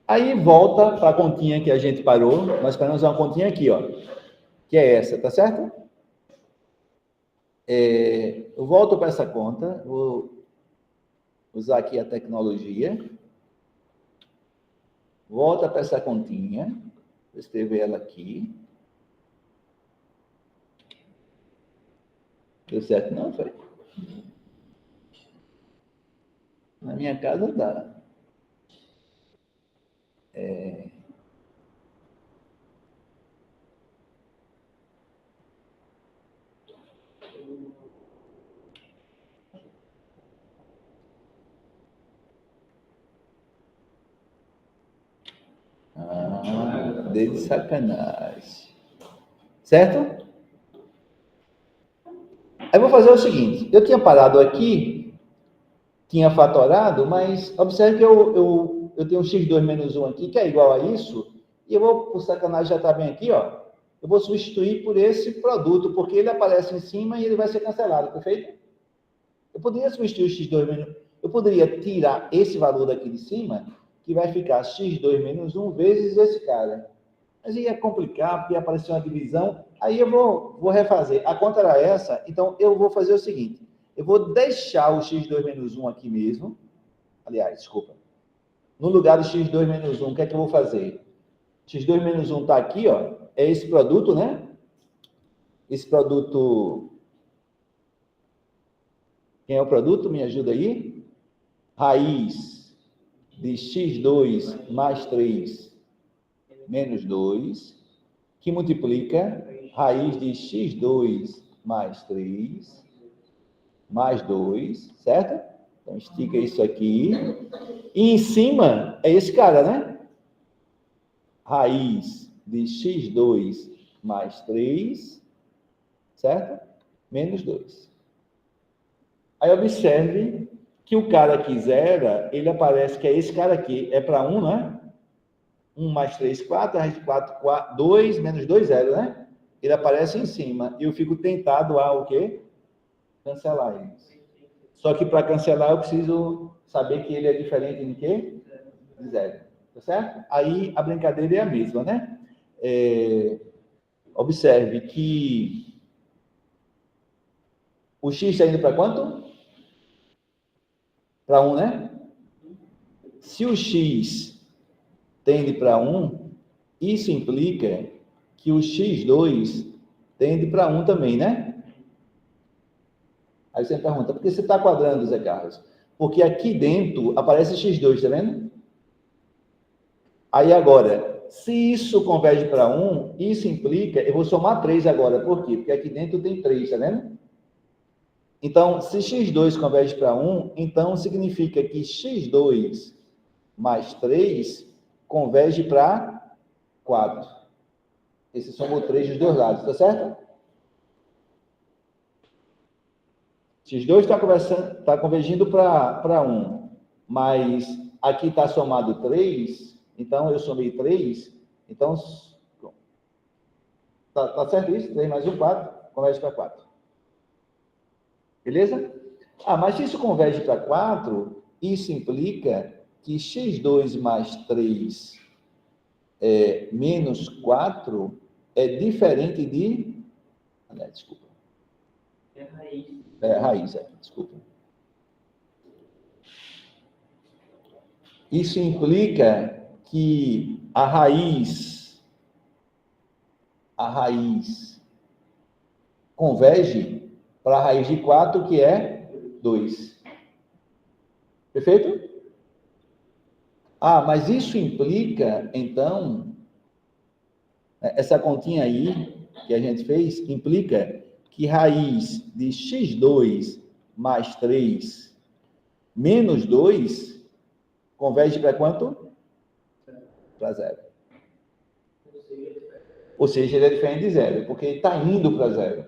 Aí volta para a continha que a gente parou. Nós paramos uma continha aqui, ó, que é essa, tá certo? Eu volto para essa conta, vou usar aqui a tecnologia. Volta para essa continha, vou escrever ela aqui. Deu certo? Não, foi? Na minha casa dá. De sacanagem. Certo? Aí eu vou fazer o seguinte, eu tinha parado aqui, tinha fatorado, mas observe que eu tenho um x2 menos 1 aqui, que é igual a isso, e eu vou, por sacanagem, já está bem aqui, ó, eu vou substituir por esse produto, porque ele aparece em cima e ele vai ser cancelado, perfeito? Eu poderia substituir o x2 menos... Eu poderia tirar esse valor daqui de cima, que vai ficar x2 menos 1 vezes esse cara. Mas ia complicar, porque ia aparecer uma divisão. Aí eu vou refazer. A conta era essa, então eu vou fazer o seguinte. Eu vou deixar o x2 menos 1 aqui mesmo. Aliás, desculpa. No lugar do x2 menos 1, o que é que eu vou fazer? x2 menos 1 está aqui, ó. É esse produto, né? Esse produto... Quem é o produto? Me ajuda aí. raiz de x2 mais 3 menos 2, que multiplica raiz de x2 mais 3 mais 2, certo? Então, estica isso aqui. E em cima é esse cara, né? Raiz de x2 mais 3, certo? Menos 2. Aí observe que o cara aqui zera, ele aparece que é esse cara aqui, é para 1, né? 1 mais 3, 4, raiz de 4, 2, menos 2, 0, né? Ele aparece em cima. E eu fico tentado a o quê? Cancelar ele. Só que para cancelar eu preciso saber que ele é diferente de quê? De 0. Tá certo? Aí a brincadeira é a mesma, né? Observe que o x está indo para quanto? Para 1, né? Se o x tende para 1, isso implica que o x2 tende para 1 também, né? Aí você pergunta, por que você está quadrando, Zé Carlos? Porque aqui dentro aparece x2, tá vendo? Aí agora, se isso converge para 1, isso implica, eu vou somar 3 agora, por quê? Porque aqui dentro tem 3, tá vendo? Então, se x2 converge para 1, então significa que x2 mais 3 converge para 4. Esse somou 3 dos dois lados, tá certo? x2 está convergindo para 1, mas aqui está somado 3, então eu somei 3, então tá certo isso? 3 mais 1, 4, converge para 4. Beleza? Mas se isso converge para 4, isso implica que x2 mais 3 menos 4 é diferente de... desculpa. É raiz. Raiz, desculpa. Isso implica que a raiz converge para a raiz de 4, que é 2. Perfeito? Mas isso implica, então, essa continha aí que a gente fez, implica que raiz de x2 mais 3 menos 2 converge para quanto? Para 0. Ou seja, ele é diferente de 0, porque ele está indo para 0.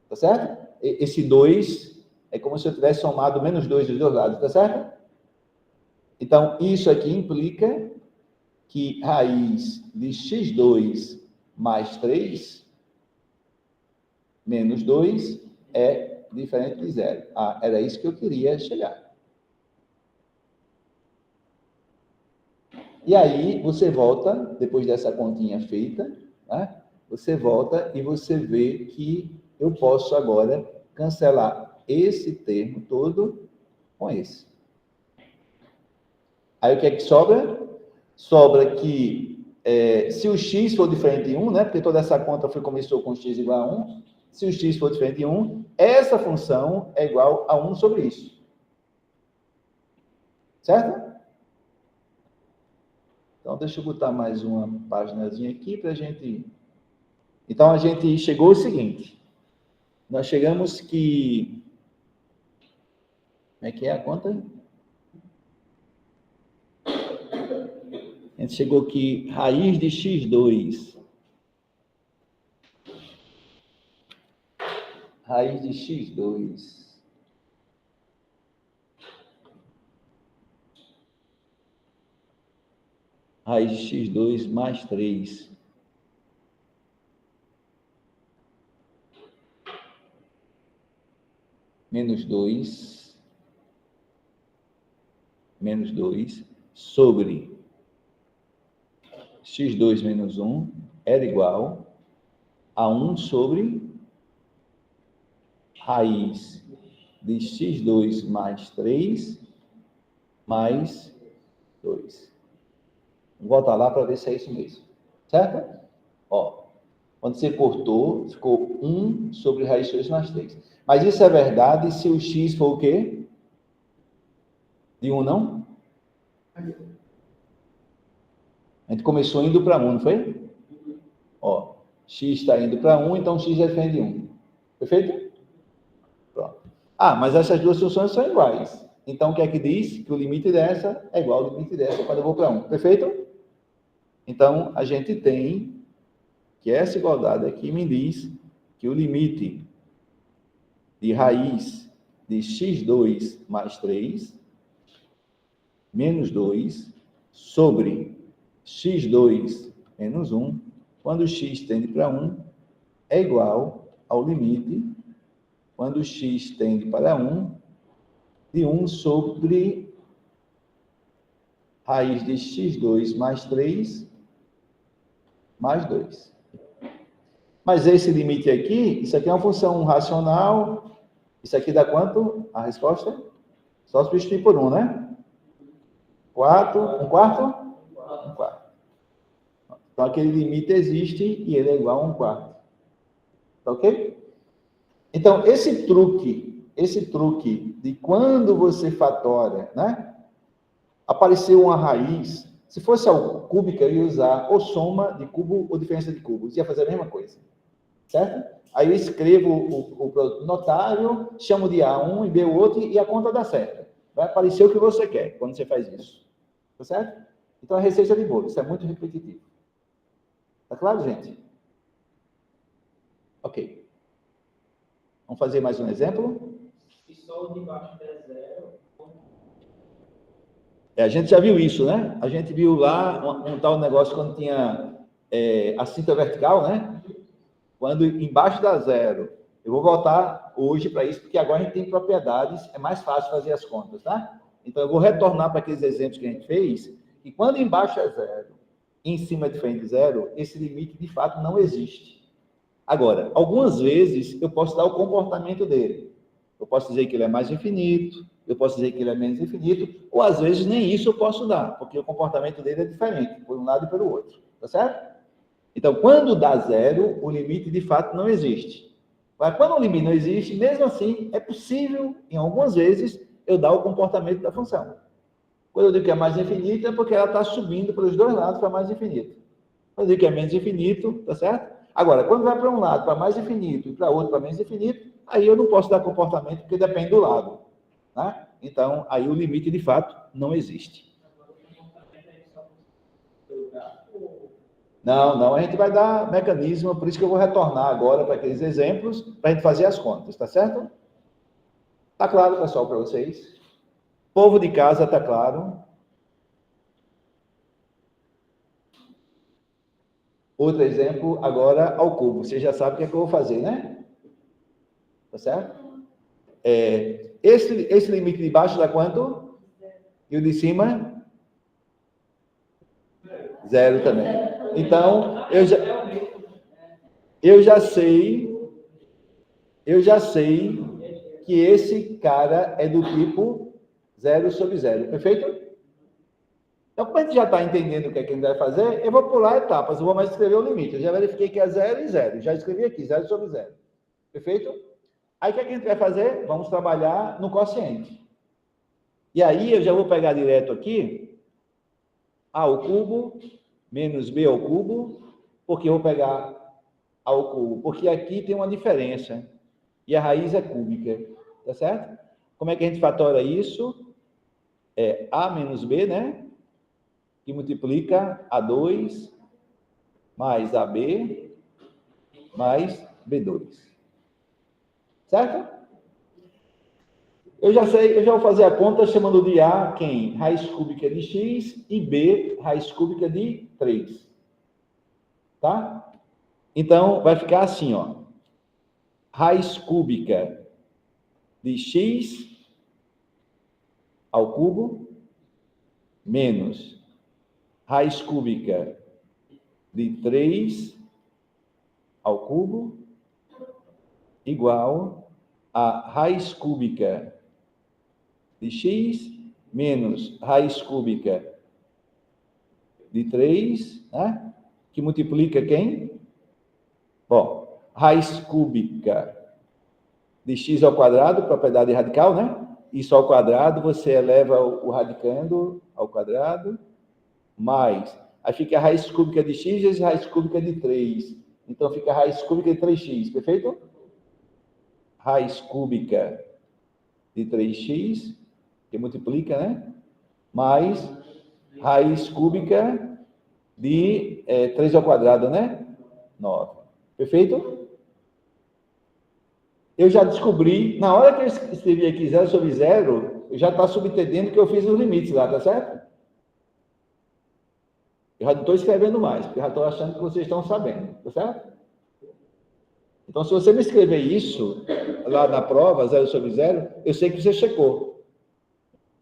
Tá certo? Esse 2 é como se eu tivesse somado menos 2 dos dois lados, tá certo? Então, isso aqui implica que raiz de x2 mais 3 menos 2 é diferente de 0. Era isso que eu queria chegar. E aí, você volta, depois dessa continha feita, né? Você volta e você vê que eu posso agora cancelar esse termo todo com esse. Aí, o que é que sobra? Sobra que, se o x for diferente de 1, né? Porque toda essa conta começou com x igual a 1. Se o x for diferente de 1, essa função é igual a 1 sobre isso. Certo? Então, deixa eu botar mais uma paginazinha aqui para a gente... Então, a gente chegou ao seguinte. Nós chegamos que... Como é que é a conta? A gente chegou que raiz de x2... Raiz de x2... Raiz de x2 mais 3... menos 2 sobre x2 menos 1 era igual a 1 sobre raiz de x2 mais 3 mais 2. Vou voltar lá para ver se é isso mesmo. Certo? Quando você cortou, ficou 1 sobre raiz de x2 mais 3. Mas isso é verdade se o x for o quê? De 1 não? A gente começou indo para 1, não foi? Ó, x está indo para 1, então x defende de 1. Perfeito? Pronto. Ah, mas essas duas funções são iguais. Então, o que é que diz? Que o limite dessa é igual ao limite dessa quando eu vou para 1. Perfeito? Então, a gente tem que essa igualdade aqui me diz que o limite de raiz de x2 mais 3 menos 2 sobre x2 menos 1, quando x tende para 1, é igual ao limite, quando x tende para 1, de 1 sobre raiz de x2 mais 3 mais 2. Mas esse limite aqui, isso aqui é uma função racional, isso aqui dá quanto? A resposta? Só substituir por 1, né? 4, 1 quarto? 1 quarto. Então, aquele limite existe e ele é igual a 1 quarto. Tá ok? Então, esse truque de quando você fatora, né? Apareceu uma raiz, se fosse algo cúbica, eu ia usar ou soma de cubo ou diferença de cubos, ia fazer a mesma coisa, certo? Aí eu escrevo o produto notável, chamo de A um e B o outro e a conta dá certo. Vai aparecer o que você quer quando você faz isso, tá certo? Então, a receita de bolo, isso é muito repetitivo. Tá claro, gente? Ok. Vamos fazer mais um exemplo? Se só o de baixo der 0... A gente já viu isso, né? A gente viu lá um tal negócio quando tinha a cinta vertical, né? Quando embaixo dá 0. Eu vou voltar hoje para isso, porque agora a gente tem propriedades, é mais fácil fazer as contas, tá? Então, eu vou retornar para aqueles exemplos que a gente fez, e quando embaixo é 0, e em cima é diferente de 0, esse limite, de fato, não existe. Agora, algumas vezes, eu posso dar o comportamento dele. Eu posso dizer que ele é mais infinito, eu posso dizer que ele é menos infinito, ou às vezes nem isso eu posso dar, porque o comportamento dele é diferente, por um lado e pelo outro, tá certo? Então, quando dá 0, o limite de fato não existe. Mas quando o limite não existe, mesmo assim, é possível, em algumas vezes, eu dar o comportamento da função. Quando eu digo que é mais infinito, é porque ela está subindo pelos dois lados para mais infinito. Quando eu digo que é menos infinito, tá certo? Agora, quando vai para um lado para mais infinito e para outro para menos infinito, aí eu não posso dar comportamento, porque depende do lado. Né? Então, aí o limite, de fato, não existe. Não, a gente vai dar mecanismo, por isso que eu vou retornar agora para aqueles exemplos, para a gente fazer as contas, tá certo? Tá claro, pessoal, para vocês? Povo de casa, tá claro? Outro exemplo, agora ao cubo. Você já sabe o que é que eu vou fazer, né? Tá certo? Esse limite de baixo dá quanto? E o de cima? 0 também. Então, eu já sei que esse cara é do tipo 0 sobre 0. Perfeito? Então, como a gente já está entendendo o que é que a gente vai fazer, eu vou pular etapas, eu vou mais escrever o limite. Eu já verifiquei que é 0 e 0. Já escrevi aqui, 0 sobre 0. Perfeito? Aí, o que é que a gente vai fazer? Vamos trabalhar no quociente. E aí, eu já vou pegar direto aqui, A ao cubo, menos B ao cubo, porque eu vou pegar A ao cubo, porque aqui tem uma diferença, e a raiz é cúbica, tá certo? Como é que a gente fatora isso? É A menos B, né? Que multiplica A2 mais AB mais B2. Certo? Eu já vou fazer a conta chamando de A quem? Raiz cúbica de x e B, raiz cúbica de 3. Tá? Então, vai ficar assim, ó. Raiz cúbica de x ao cubo menos raiz cúbica de 3 ao cubo igual a raiz cúbica de x menos raiz cúbica de 3, né? Que multiplica quem? Bom, raiz cúbica de x ao quadrado, propriedade radical, né? isso ao quadrado, você eleva o radicando ao quadrado, mais, aí fica a raiz cúbica de x vezes a raiz cúbica de 3. Então, fica a raiz cúbica de 3x, perfeito? Raiz cúbica de 3x, que multiplica, né? Mais raiz cúbica de 3 ao quadrado, né? 9. Perfeito? Eu já descobri, na hora que eu escrevi aqui 0 sobre 0, eu já está subentendendo que eu fiz os limites lá, tá certo? Eu já não estou escrevendo mais, porque eu já estou achando que vocês estão sabendo, tá certo? Então, se você me escrever isso lá na prova, 0 sobre 0, eu sei que você checou.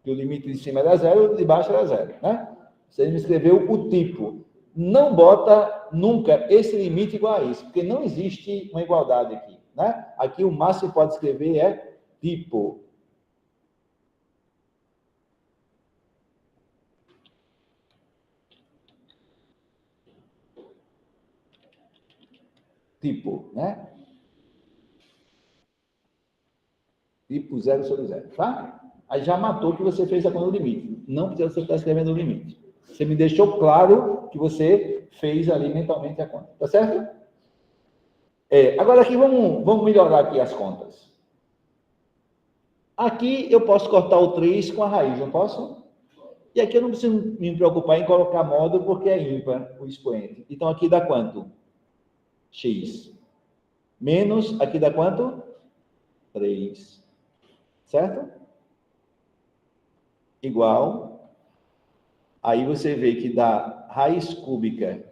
Que o limite de cima era 0, de baixo era 0, né? Você me escreveu o tipo. Não bota nunca esse limite igual a isso, porque não existe uma igualdade aqui, né? Aqui o máximo que pode escrever é tipo. Tipo, né? Tipo 0 sobre 0, tá? Aí já matou que você fez a conta do limite. Não precisa você estar escrevendo o limite. Você me deixou claro que você fez ali mentalmente a conta, tá certo? Agora aqui vamos melhorar aqui as contas. Aqui eu posso cortar o 3 com a raiz, não posso? E aqui eu não preciso me preocupar em colocar módulo porque é ímpar o expoente. Então aqui dá quanto? X. Menos, aqui dá quanto? 3. Certo? Igual. Aí você vê que dá raiz cúbica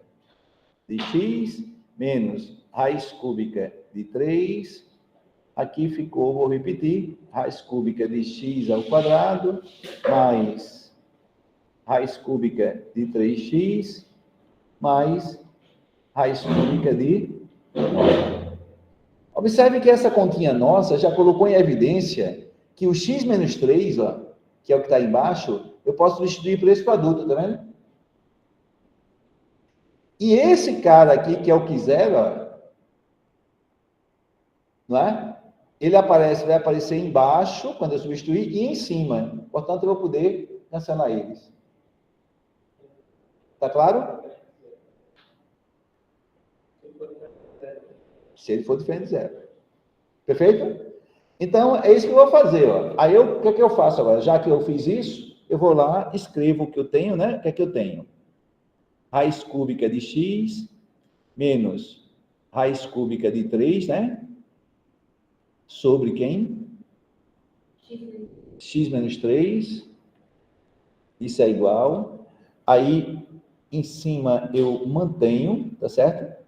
de x menos raiz cúbica de 3. Aqui ficou, vou repetir, raiz cúbica de x ao quadrado mais raiz cúbica de 3x mais raiz cúbica de 9. Observe que essa continha nossa já colocou em evidência que o x menos 3, ó, que é o que está embaixo, eu posso substituir por esse produto, tá vendo? E esse cara aqui, que é o que zero, ó, não é? Ele vai aparecer embaixo, quando eu substituir, e em cima. Portanto, eu vou poder cancelar eles. Tá claro? Se ele for diferente de zero. Perfeito? Então, é isso que eu vou fazer. Ó. Aí, o que é que eu faço agora? Já que eu fiz isso, eu vou lá, escrevo o que eu tenho, né? O que é que eu tenho? Raiz cúbica de x menos raiz cúbica de 3, né? Sobre quem? X menos 3. Isso é igual. Aí, em cima, eu mantenho, tá certo?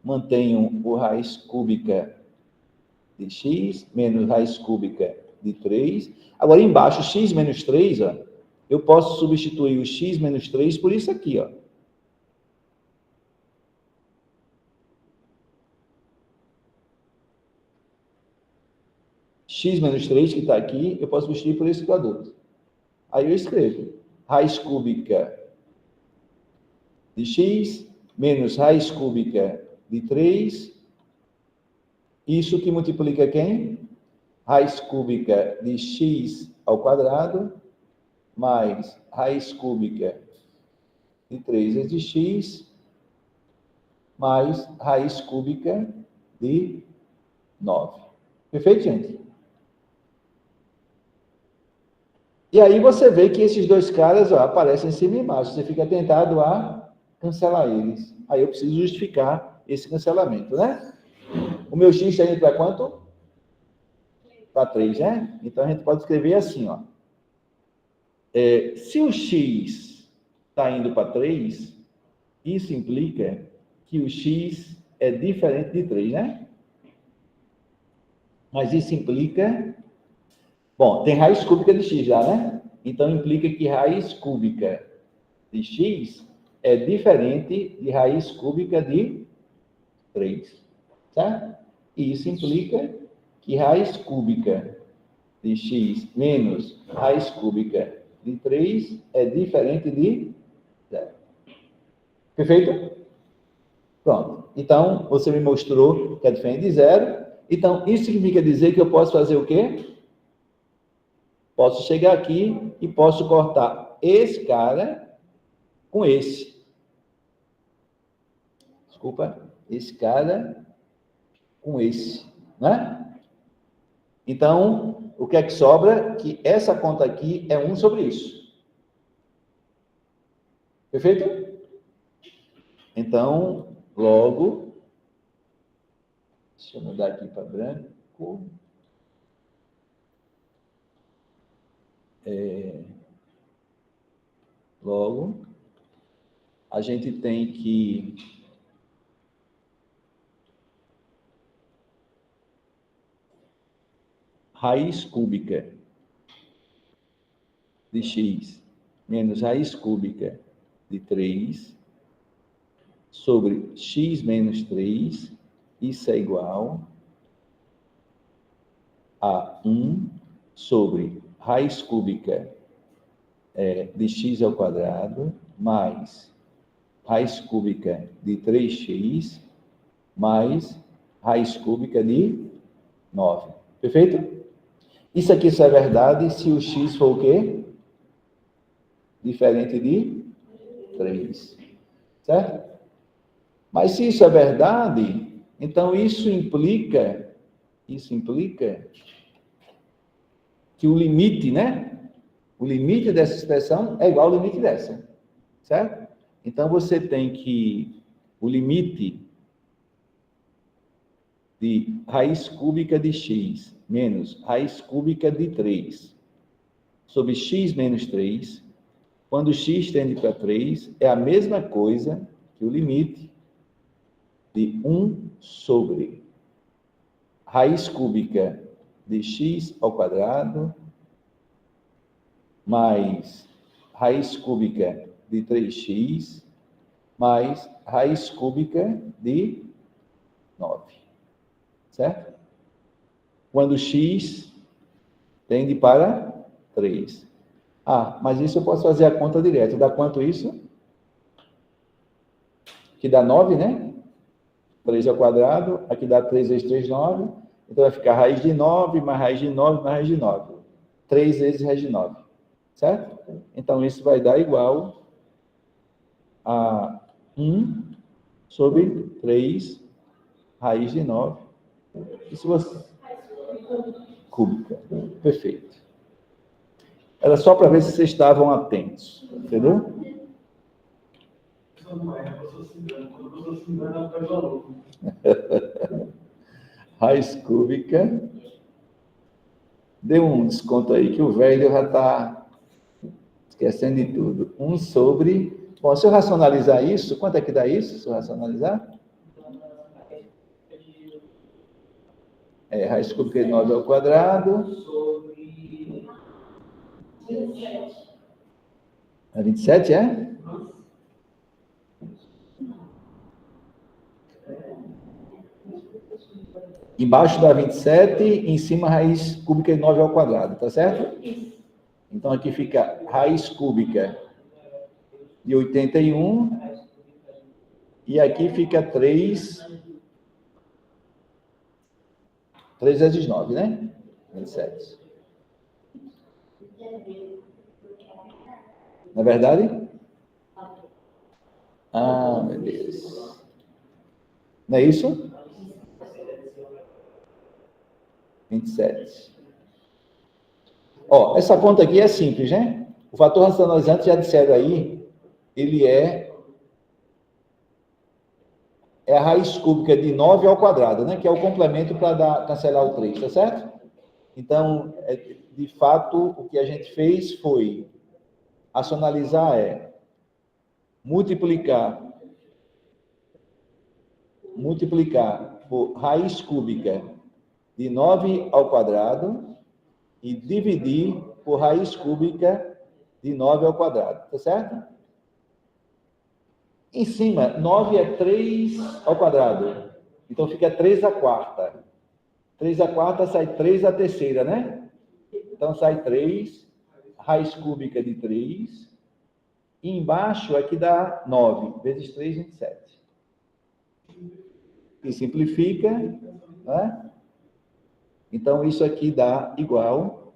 Mantenho o raiz cúbica de x menos raiz cúbica de 3. Agora, embaixo, x menos 3, ó, eu posso substituir o x menos 3 por isso aqui, ó. X menos 3, que está aqui, eu posso substituir por esse produto. Aí eu escrevo raiz cúbica de x menos raiz cúbica de 3. Isso que multiplica quem? Raiz cúbica de x ao quadrado mais raiz cúbica de 3 vezes x mais raiz cúbica de 9. Perfeito, gente? E aí você vê que esses dois caras, ó, aparecem em cima e embaixo. Você fica tentado a cancelar eles. Aí eu preciso justificar esse cancelamento, né? O meu x está indo para quanto? Para 3, né? Então a gente pode escrever assim, ó. Se o x está indo para 3, isso implica que o x é diferente de 3, né? Mas isso implica... Bom, tem raiz cúbica de x lá, né? Então, implica que raiz cúbica de x é diferente de raiz cúbica de 3, certo? E isso implica que raiz cúbica de x menos raiz cúbica de 3 é diferente de 0. Perfeito? Pronto. Então, você me mostrou que é diferente de 0. Então, isso significa dizer que eu posso fazer o quê? Posso chegar aqui e posso cortar esse cara com esse. Desculpa, esse cara com esse, né? Então, o que é que sobra? Que essa conta aqui é 1 sobre isso. Perfeito? Então, logo, deixa eu mudar aqui para branco. Logo, a gente tem que raiz cúbica de x menos raiz cúbica de 3 sobre x menos 3, isso é igual a 1 sobre raiz cúbica de x ao quadrado mais raiz cúbica de 3x mais raiz cúbica de 9. Perfeito? Isso aqui só é verdade se o x for o quê? Diferente de 3. Certo? Mas se isso é verdade, então isso implica que o limite, né? O limite dessa expressão é igual ao limite dessa. Certo? Então você tem que o limite de raiz cúbica de x menos raiz cúbica de 3 sobre x menos 3, quando x tende para 3, é a mesma coisa que o limite de 1 sobre raiz cúbica de x ao quadrado mais raiz cúbica de 3x mais raiz cúbica de 9. Certo? Quando x tende para 3. Ah, mas isso eu posso fazer a conta direta. Dá quanto isso? Que dá 9, né? 3 ao quadrado. Aqui dá 3 vezes 3, 9. Então vai ficar raiz de 9, mais raiz de 9, mais raiz de 9. 3 vezes raiz de 9. Certo? Então isso vai dar igual a 1 sobre 3 raiz de 9. Isso você... Cúbica. Perfeito. Era só para ver se vocês estavam atentos. Entendeu? Raiz cúbica. Dê um desconto aí, que o velho já está esquecendo de tudo. 1 sobre... Bom, se eu racionalizar isso, quanto é que dá isso, se eu racionalizar? Raiz cúbica de 9 ao quadrado. Sobre 27. É 27, é? Embaixo dá 27, em cima raiz cúbica de 9 ao quadrado, tá certo? Então aqui fica raiz cúbica de 81, e aqui fica 3 vezes 9, né? 27. Não é verdade? Ah, meu Deus. Não é isso? 27. Ó, essa conta aqui é simples, né? O fator racionalizante, já disseram aí, ele é a raiz cúbica de 9 ao quadrado, né? Que é o complemento para cancelar o 3, tá certo? Então, de fato, o que a gente fez foi racionalizar multiplicar por raiz cúbica de 9 ao quadrado e dividir por raiz cúbica de 9 ao quadrado, tá certo? Em cima, 9 é 3 ao quadrado. Então, fica 3 à quarta. 3 à quarta sai 3 à terceira, né? Então, sai 3, raiz cúbica de 3. E embaixo aqui dá 9, vezes 3, 27. E simplifica, né? Então, isso aqui dá igual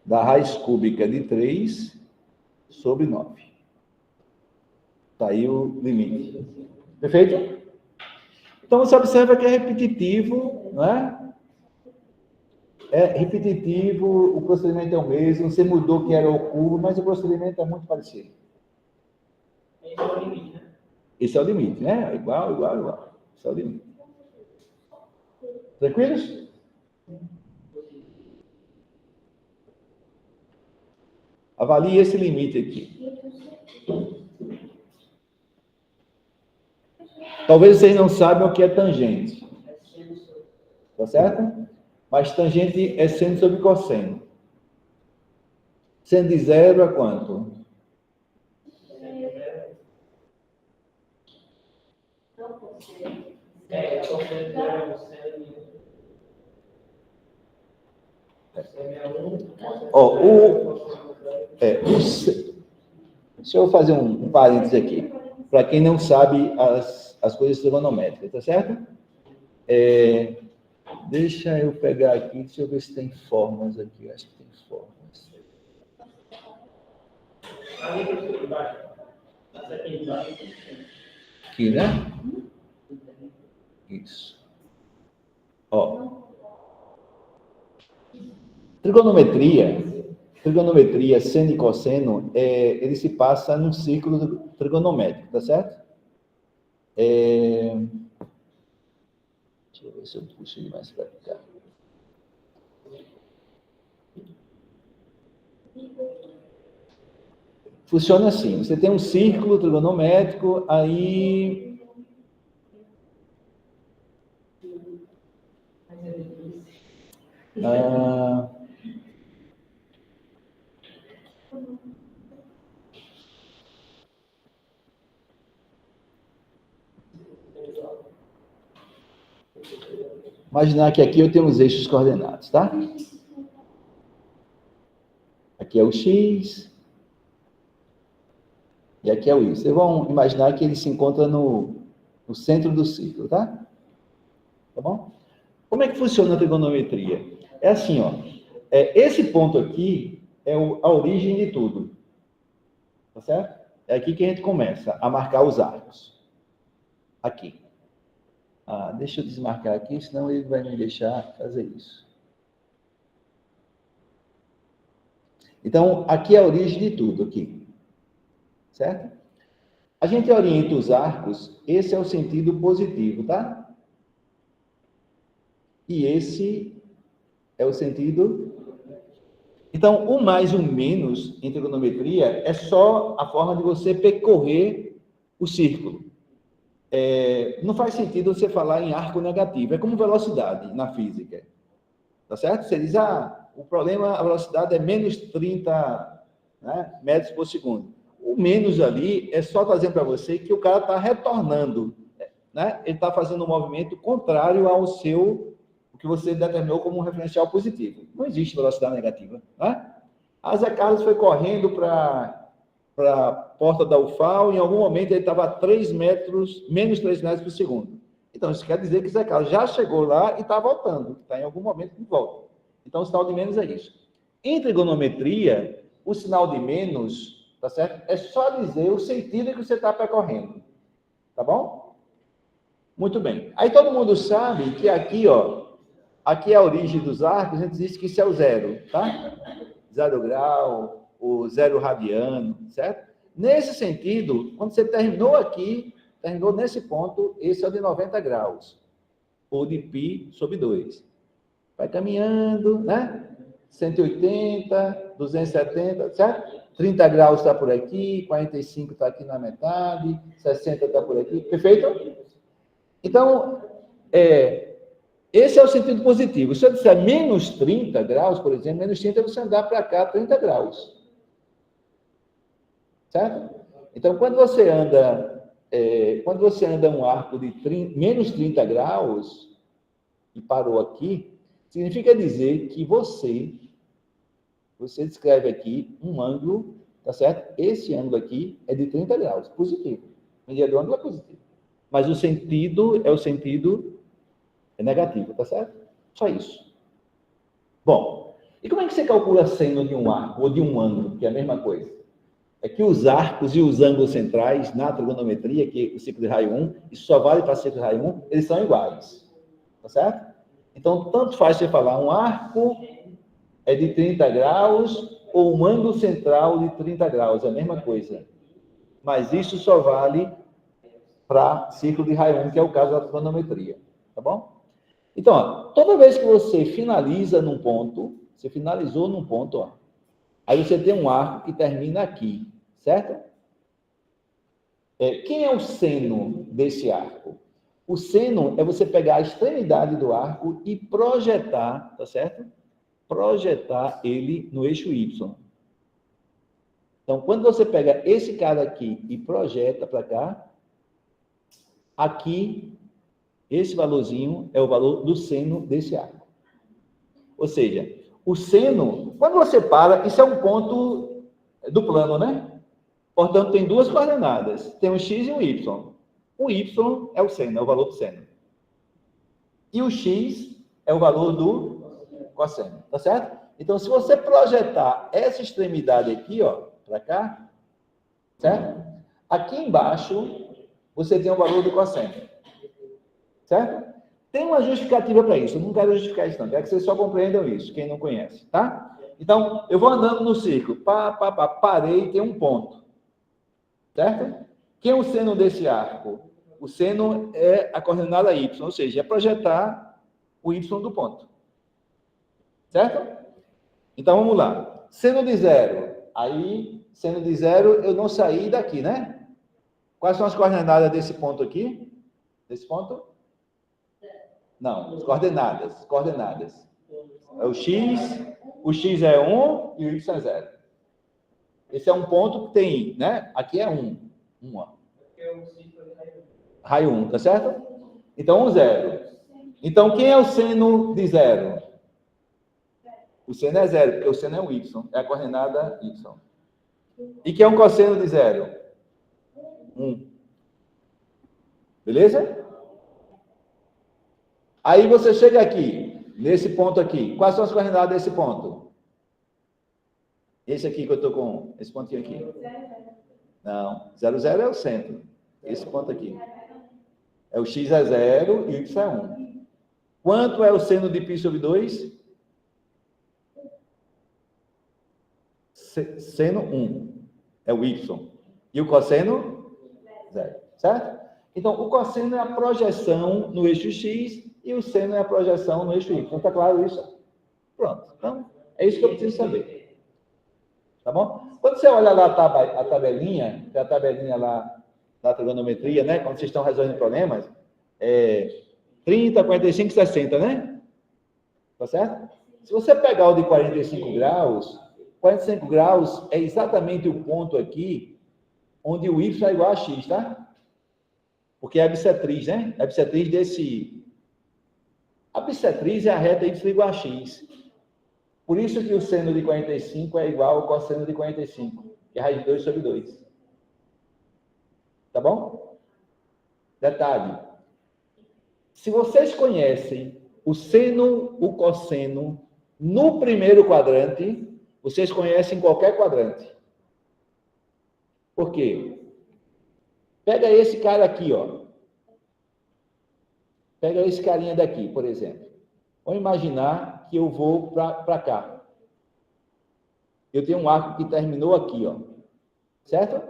da raiz cúbica de 3 sobre 9. Está aí o limite. Perfeito? Então, você observa que é repetitivo, não é? É repetitivo, o procedimento é o mesmo, você mudou que era o cubo, mas o procedimento é muito parecido. Esse é o limite, né? Esse é o limite, né? Igual. Esse é o limite. Tranquilos? Avalie esse limite aqui. Talvez vocês não saibam o que é tangente. Tá certo? Mas tangente é seno sobre cosseno. Seno de 0 é quanto? Deixa eu fazer um parênteses aqui. Para quem não sabe as coisas trigonométricas, tá certo? Deixa eu pegar aqui, deixa eu ver se tem formas aqui. Acho que tem formas. Aqui, né? Isso. Ó. Trigonometria, seno e cosseno, ele se passa num círculo trigonométrico, tá certo? Deixa eu ver se eu puxo ele mais para cá. Funciona assim, você tem um círculo trigonométrico, aí... Imaginar que aqui eu tenho os eixos coordenados, tá? Aqui é o X. E aqui é o Y. Vocês vão imaginar que ele se encontra no centro do círculo, tá? Tá bom? Como é que funciona a trigonometria? É assim, ó. Esse ponto aqui é a origem de tudo. Tá certo? É aqui que a gente começa a marcar os arcos. Aqui. Deixa eu desmarcar aqui, senão ele vai me deixar fazer isso. Então, aqui é a origem de tudo, aqui. Certo? A gente orienta os arcos, esse é o sentido positivo, tá? E esse é o sentido... Então, o mais e o menos em trigonometria é só a forma de você percorrer o círculo. Não faz sentido você falar em arco negativo, é como velocidade na física. Tá certo? Você diz, o problema, a velocidade é menos 30, né, metros por segundo. O menos ali é só trazendo para você que o cara está retornando, né? Ele está fazendo um movimento contrário ao o que você determinou como um referencial positivo. Não existe velocidade negativa, né? A Zé Carlos foi correndo para a porta da UFAL, e em algum momento ele estava a menos 3 metros por segundo. Então, isso quer dizer que Zé Carlos já chegou lá e está voltando, está em algum momento de volta. Então, o sinal de menos é isso. Em trigonometria, o sinal de menos, tá certo? É só dizer o sentido que você está percorrendo. Tá bom? Muito bem. Aí todo mundo sabe que aqui, ó, aqui é a origem dos arcos, a gente diz que isso é o zero, tá? 0 grau, o 0 radiano, certo? Nesse sentido, quando você terminou aqui, terminou nesse ponto, esse é o de 90 graus, ou de π sobre 2. Vai caminhando, né? 180, 270, certo? 30 graus está por aqui, 45 está aqui na metade, 60 está por aqui, perfeito? Então, esse é o sentido positivo. Se eu disser menos 30 graus, por exemplo, menos 30 é você andar para cá 30 graus. Certo? Então, quando você anda um arco de menos 30 graus e parou aqui, significa dizer que você descreve aqui um ângulo, tá certo? Esse ângulo aqui é de 30 graus, positivo. O medida do ângulo é positivo. Mas o sentido é o sentido negativo, tá certo? Só isso. Bom, E como é que você calcula seno de um arco ou de um ângulo, que é a mesma coisa? É que os arcos e os ângulos centrais na trigonometria, que é o ciclo de raio 1, isso só vale para ciclo de raio 1, eles são iguais. Tá certo? Então, tanto faz você falar um arco é de 30 graus ou um ângulo central de 30 graus, é a mesma coisa. Mas isso só vale para ciclo de raio 1, que é o caso da trigonometria. Tá bom? Então, ó, toda vez que você finaliza num ponto, você finalizou num ponto, ó, aí você tem um arco que termina aqui, certo? Quem é o seno desse arco? O seno é você pegar a extremidade do arco e projetar, tá certo? Projetar ele no eixo Y. Então, quando você pega esse cara aqui e projeta para cá, aqui, esse valorzinho é o valor do seno desse arco. Ou seja, o seno, quando você para, isso é um ponto do plano, né? Portanto, tem duas coordenadas. Tem um x e um y. O y é o seno, é o valor do seno. E o x é o valor do cosseno, tá certo? Então, se você projetar essa extremidade aqui, ó, para cá, certo? Aqui embaixo, você tem o valor do cosseno, certo? Tem uma justificativa para isso. Eu não quero justificar isso, não. Quero que vocês só compreendam isso, quem não conhece, tá? Então, eu vou andando no círculo. Parei, tem um ponto. Certo? Quem é o seno desse arco? O seno é a coordenada y, ou seja, é projetar o y do ponto. Certo? Então, vamos lá. Seno de zero. Aí, seno de zero, eu não saí daqui, né? Quais são as coordenadas desse ponto aqui? Desse ponto? Não, as coordenadas. Coordenadas. É o x é 1 e o y é 0. Esse é um ponto que tem, né? Aqui é 1. Ó. Raio 1, tá certo? Então, 0. Então, quem é o seno de 0? O seno é 0, porque o seno é o y, é a coordenada y. E quem é o cosseno de 0? 1. Beleza? Aí você chega aqui, nesse ponto aqui. Quais são as coordenadas desse ponto? Esse aqui que eu estou com, esse pontinho aqui. Não, 0, 0 é o centro. Esse ponto aqui. É o x é 0 e o y é 1. Quanto é o seno de π sobre 2? Seno 1. É o y. E o cosseno? 0. Certo? Então, o cosseno é a projeção no eixo x e o seno é a projeção no eixo y. Então, está claro isso? Pronto. Então, é isso que eu preciso saber. Tá bom? Quando você olha lá a tabelinha, que é a tabelinha lá da trigonometria, né? Quando vocês estão resolvendo problemas, 30, 45, 60, né? Tá certo? Se você pegar o de 45 graus é exatamente o ponto aqui onde o y é igual a x, tá? Porque é a bissetriz, né? A bissetriz desse... A bissetriz é a reta y igual a x. Por isso que o seno de 45 é igual ao cosseno de 45, que é raiz de 2 sobre 2. Tá bom? Detalhe. Se vocês conhecem o seno, o cosseno, no primeiro quadrante, vocês conhecem qualquer quadrante. Por quê? Pega esse cara aqui, ó. Pega esse carinha daqui, por exemplo. Vamos imaginar que eu vou para cá. Eu tenho um arco que terminou aqui, ó. Certo?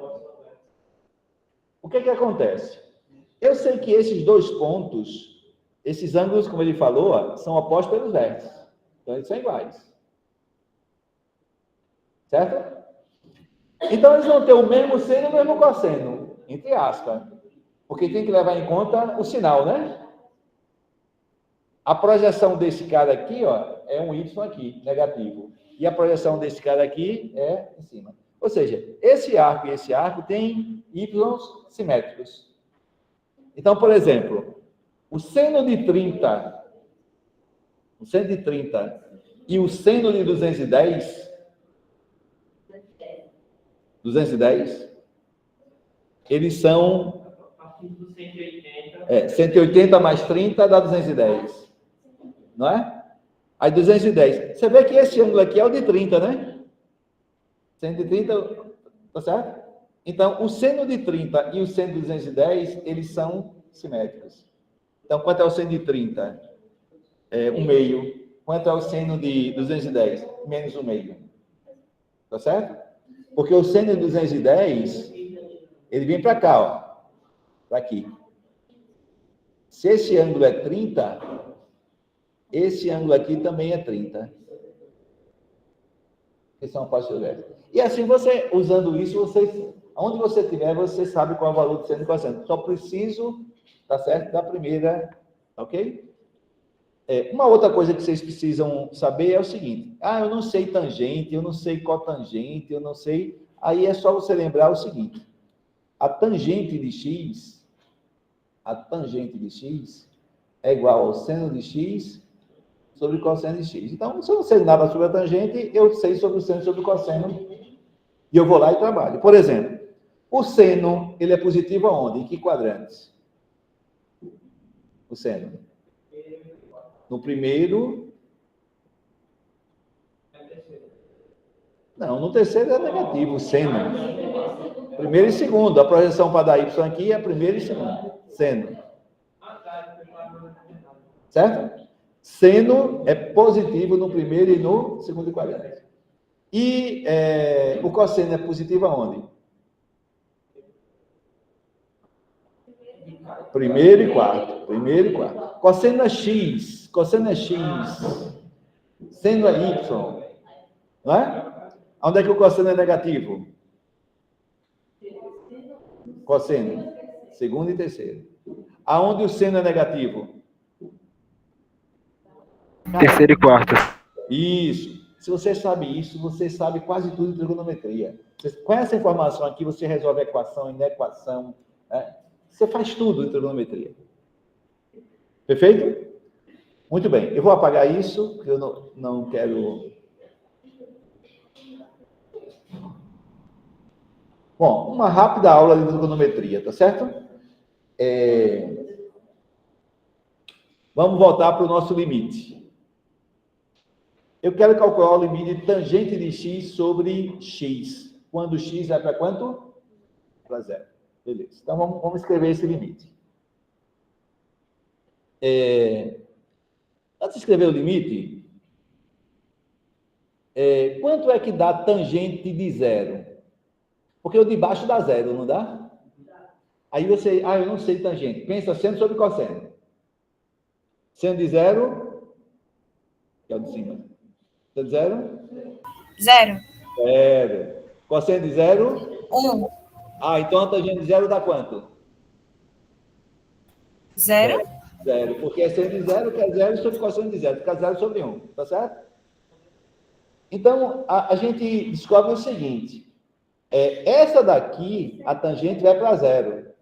O que acontece? Eu sei que esses dois pontos, esses ângulos, como ele falou, ó, são opostos pelos vértices. Então, eles são iguais. Certo? Então, eles vão ter o mesmo seno e o mesmo cosseno, entre aspas. Porque tem que levar em conta o sinal, né? A projeção desse cara aqui, ó, é um y aqui, negativo. E a projeção desse cara aqui é em cima. Ou seja, esse arco e esse arco têm y simétricos. Então, por exemplo, o seno de 30 e o seno de 210, eles são... A partir do 180. 180 mais 30 dá 210. Não é? Aí 210. Você vê que esse ângulo aqui é o de 30, né? 130, tá certo? Então, o seno de 30 e o seno de 210, eles são simétricos. Então, quanto é o seno de 30? É 1/2. Quanto é o seno de 210? Menos 1/2. Tá certo? Porque o seno de 210, ele vem para cá, ó. Para aqui. Se esse ângulo é 30, esse ângulo aqui também é 30. Que são opostos versos. E assim, você, usando isso, onde você estiver, você sabe qual é o valor do seno e cosseno. Só preciso, tá certo? Da primeira, ok? Uma outra coisa que vocês precisam saber é o seguinte. Eu não sei tangente, eu não sei cotangente, eu não sei... Aí é só você lembrar o seguinte. A tangente de x é igual ao seno de x sobre cosseno de x. Então, se eu não sei nada sobre a tangente, eu sei sobre o seno e sobre o cosseno, e eu vou lá e trabalho. Por exemplo, o seno, ele é positivo aonde? Em que quadrantes? O seno. No primeiro... Não, no terceiro é negativo, o seno. Primeiro e segundo. A projeção para dar y aqui é primeiro e segundo. Seno. Certo? Seno é positivo no primeiro e no segundo quadrante. E o cosseno é positivo aonde? Primeiro e quarto. Cosseno é x. Seno é y. Não é? Onde é que o cosseno é negativo? Cosseno. Segundo e terceiro. Aonde o seno é negativo? Terceiro e quarto. Isso. Se você sabe isso, você sabe quase tudo de trigonometria. Com essa informação aqui, você resolve equação, inequação. Você faz tudo em trigonometria. Perfeito? Muito bem. Eu vou apagar isso, porque eu não quero... Bom, uma rápida aula de trigonometria, tá certo? Vamos voltar para o nosso limite. Eu quero calcular o limite de tangente de x sobre x. Quando x vai para quanto? Para 0. Beleza. Então, vamos escrever esse limite. Antes de escrever o limite, quanto é que dá tangente de 0? Porque o de baixo dá 0, não dá? Aí você... eu não sei tangente. Pensa seno sobre cosseno. Seno de 0, que é o de cima. Seno de 0? 0. 0. Cosseno de 0? 1. Então a tangente de 0 dá quanto? 0. 0. Porque é seno de 0, que é 0 sobre cosseno de 0. Fica 0 sobre 1. Tá certo? Então, a gente descobre o seguinte. Essa daqui, a tangente vai para 0.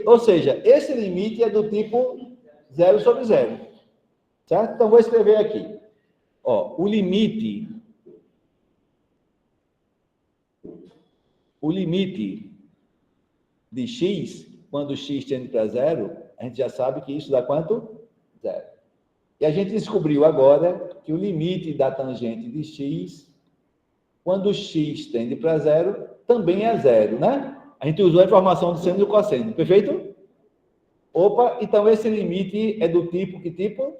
Ou seja, esse limite é do tipo 0 sobre 0. Certo? Então, vou escrever aqui. O limite de x, quando x tende para 0, a gente já sabe que isso dá quanto? 0. E a gente descobriu agora que o limite da tangente de x, quando x tende para 0, também é 0, né? A gente usou a informação do seno e do cosseno, perfeito? Opa, então esse limite é do tipo, que tipo?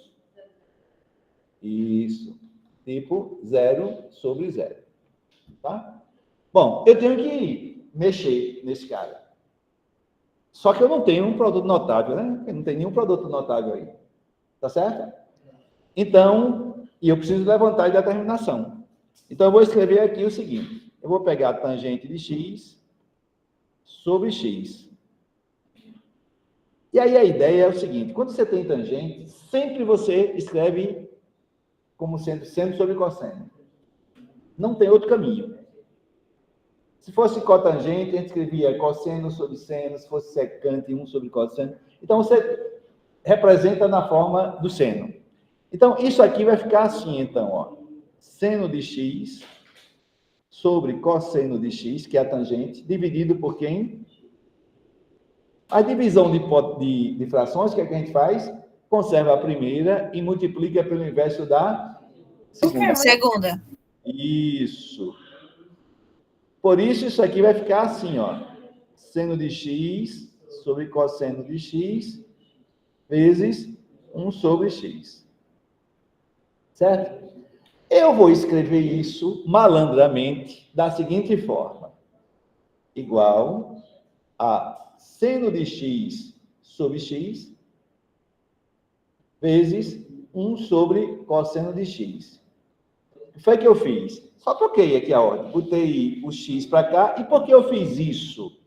Isso, tipo 0 sobre 0, tá? Bom, eu tenho que mexer nesse cara. Só que eu não tenho um produto notável, né? Eu não tenho nenhum produto notável aí, tá certo? Então, eu preciso levantar a determinação. Então, eu vou escrever aqui o seguinte. Eu vou pegar a tangente de x sobre x. E aí a ideia é o seguinte. Quando você tem tangente, sempre você escreve como sendo seno sobre cosseno. Não tem outro caminho. Se fosse cotangente, a gente escrevia cosseno sobre seno. Se fosse secante, 1 sobre cosseno. Então, você representa na forma do seno. Então, isso aqui vai ficar assim, então, seno de x sobre cosseno de x, que é a tangente, dividido por quem? A divisão de frações, o que é que a gente faz? conserva a primeira e multiplica pelo inverso da segunda. Segunda. Isso. Por isso, isso aqui vai ficar assim, ó. Seno de x sobre cosseno de x vezes 1 sobre x. Certo? Eu vou escrever isso malandramente da seguinte forma. Igual a seno de x sobre x vezes 1 sobre cosseno de x. O que foi que eu fiz? Só troquei aqui a ordem. Botei o x para cá. E por que eu fiz isso?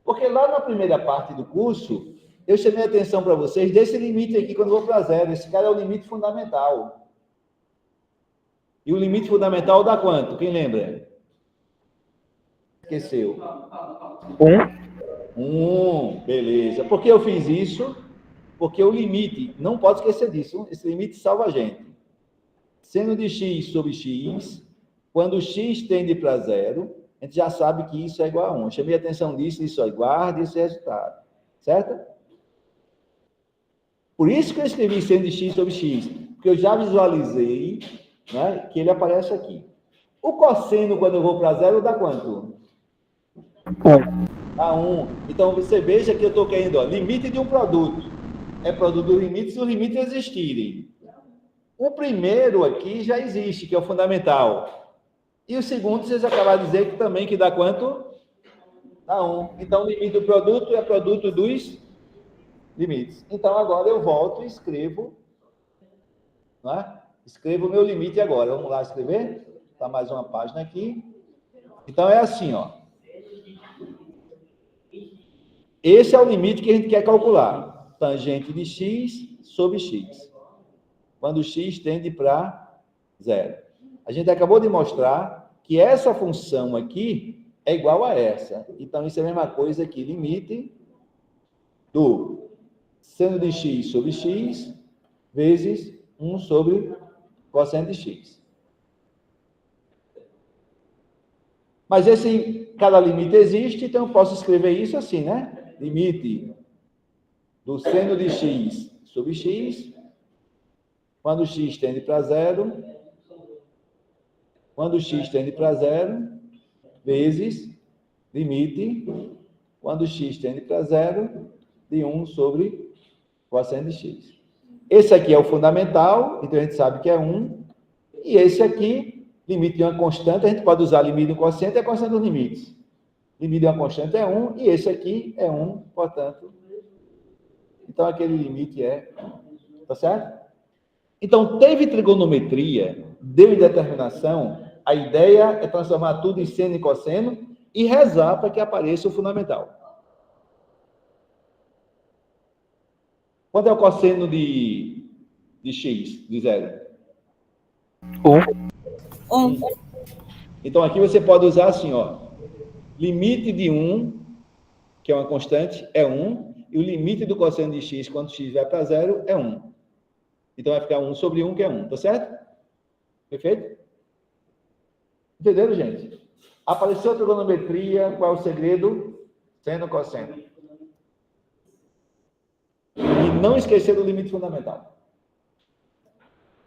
Porque lá na primeira parte do curso, eu chamei a atenção para vocês desse limite aqui quando eu vou para zero. Esse cara é o limite fundamental. E o limite fundamental dá quanto? Quem lembra? Esqueceu. 1. Beleza. Por que eu fiz isso? Porque o limite, não pode esquecer disso, esse limite salva a gente. Seno de x sobre x, quando x tende para zero, a gente já sabe que isso é igual a 1. Eu chamei a atenção disso, isso aí, guarde esse resultado. Certo? Por isso que eu escrevi seno de x sobre x, porque eu já visualizei, né, que ele aparece aqui. O cosseno, quando eu vou para zero, dá quanto? 1. Dá 1. Então, você veja que eu estou querendo, ó, limite de um produto. É produto dos limites se os limites existirem. O primeiro aqui já existe, que é o fundamental. E o segundo, vocês acabaram de dizer que também que dá quanto? Dá 1. Então, o limite do produto é produto dos limites. Então, agora eu volto e escrevo, né? Escrevo o meu limite agora. Vamos lá escrever? Tá mais uma página aqui. Então, é assim, ó. Esse é o limite que a gente quer calcular. Tangente de x sobre x. Quando x tende para zero. A gente acabou de mostrar que essa função aqui é igual a essa. Então, isso é a mesma coisa que limite do seno de x sobre x vezes 1 sobre cosseno de x. Mas cada limite existe, então eu posso escrever isso assim, né? Limite do seno de x sobre x, quando x tende para zero, quando x tende para zero, vezes limite, quando x tende para zero, de 1 sobre cosseno de x. Esse aqui é o fundamental, então a gente sabe que é 1. E esse aqui, limite de uma constante, a gente pode usar limite do quociente e a constante dos limites. Limite de uma constante é 1, e esse aqui é 1, portanto. Então, aquele limite é 1. Tá certo? Então, teve trigonometria, deu indeterminação, a ideia é transformar tudo em seno e cosseno e rezar para que apareça o fundamental. Quanto é o cosseno de x, de zero? 1. Então, aqui você pode usar assim, ó. Limite de 1, que é uma constante, é 1. E o limite do cosseno de x, quando x vai para zero, é 1. Então, vai ficar 1 sobre 1, que é 1. Tá certo? Perfeito? Entenderam, gente? Apareceu a trigonometria, qual é o segredo? Seno, cosseno. E não esquecer do limite fundamental.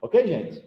Ok, gente?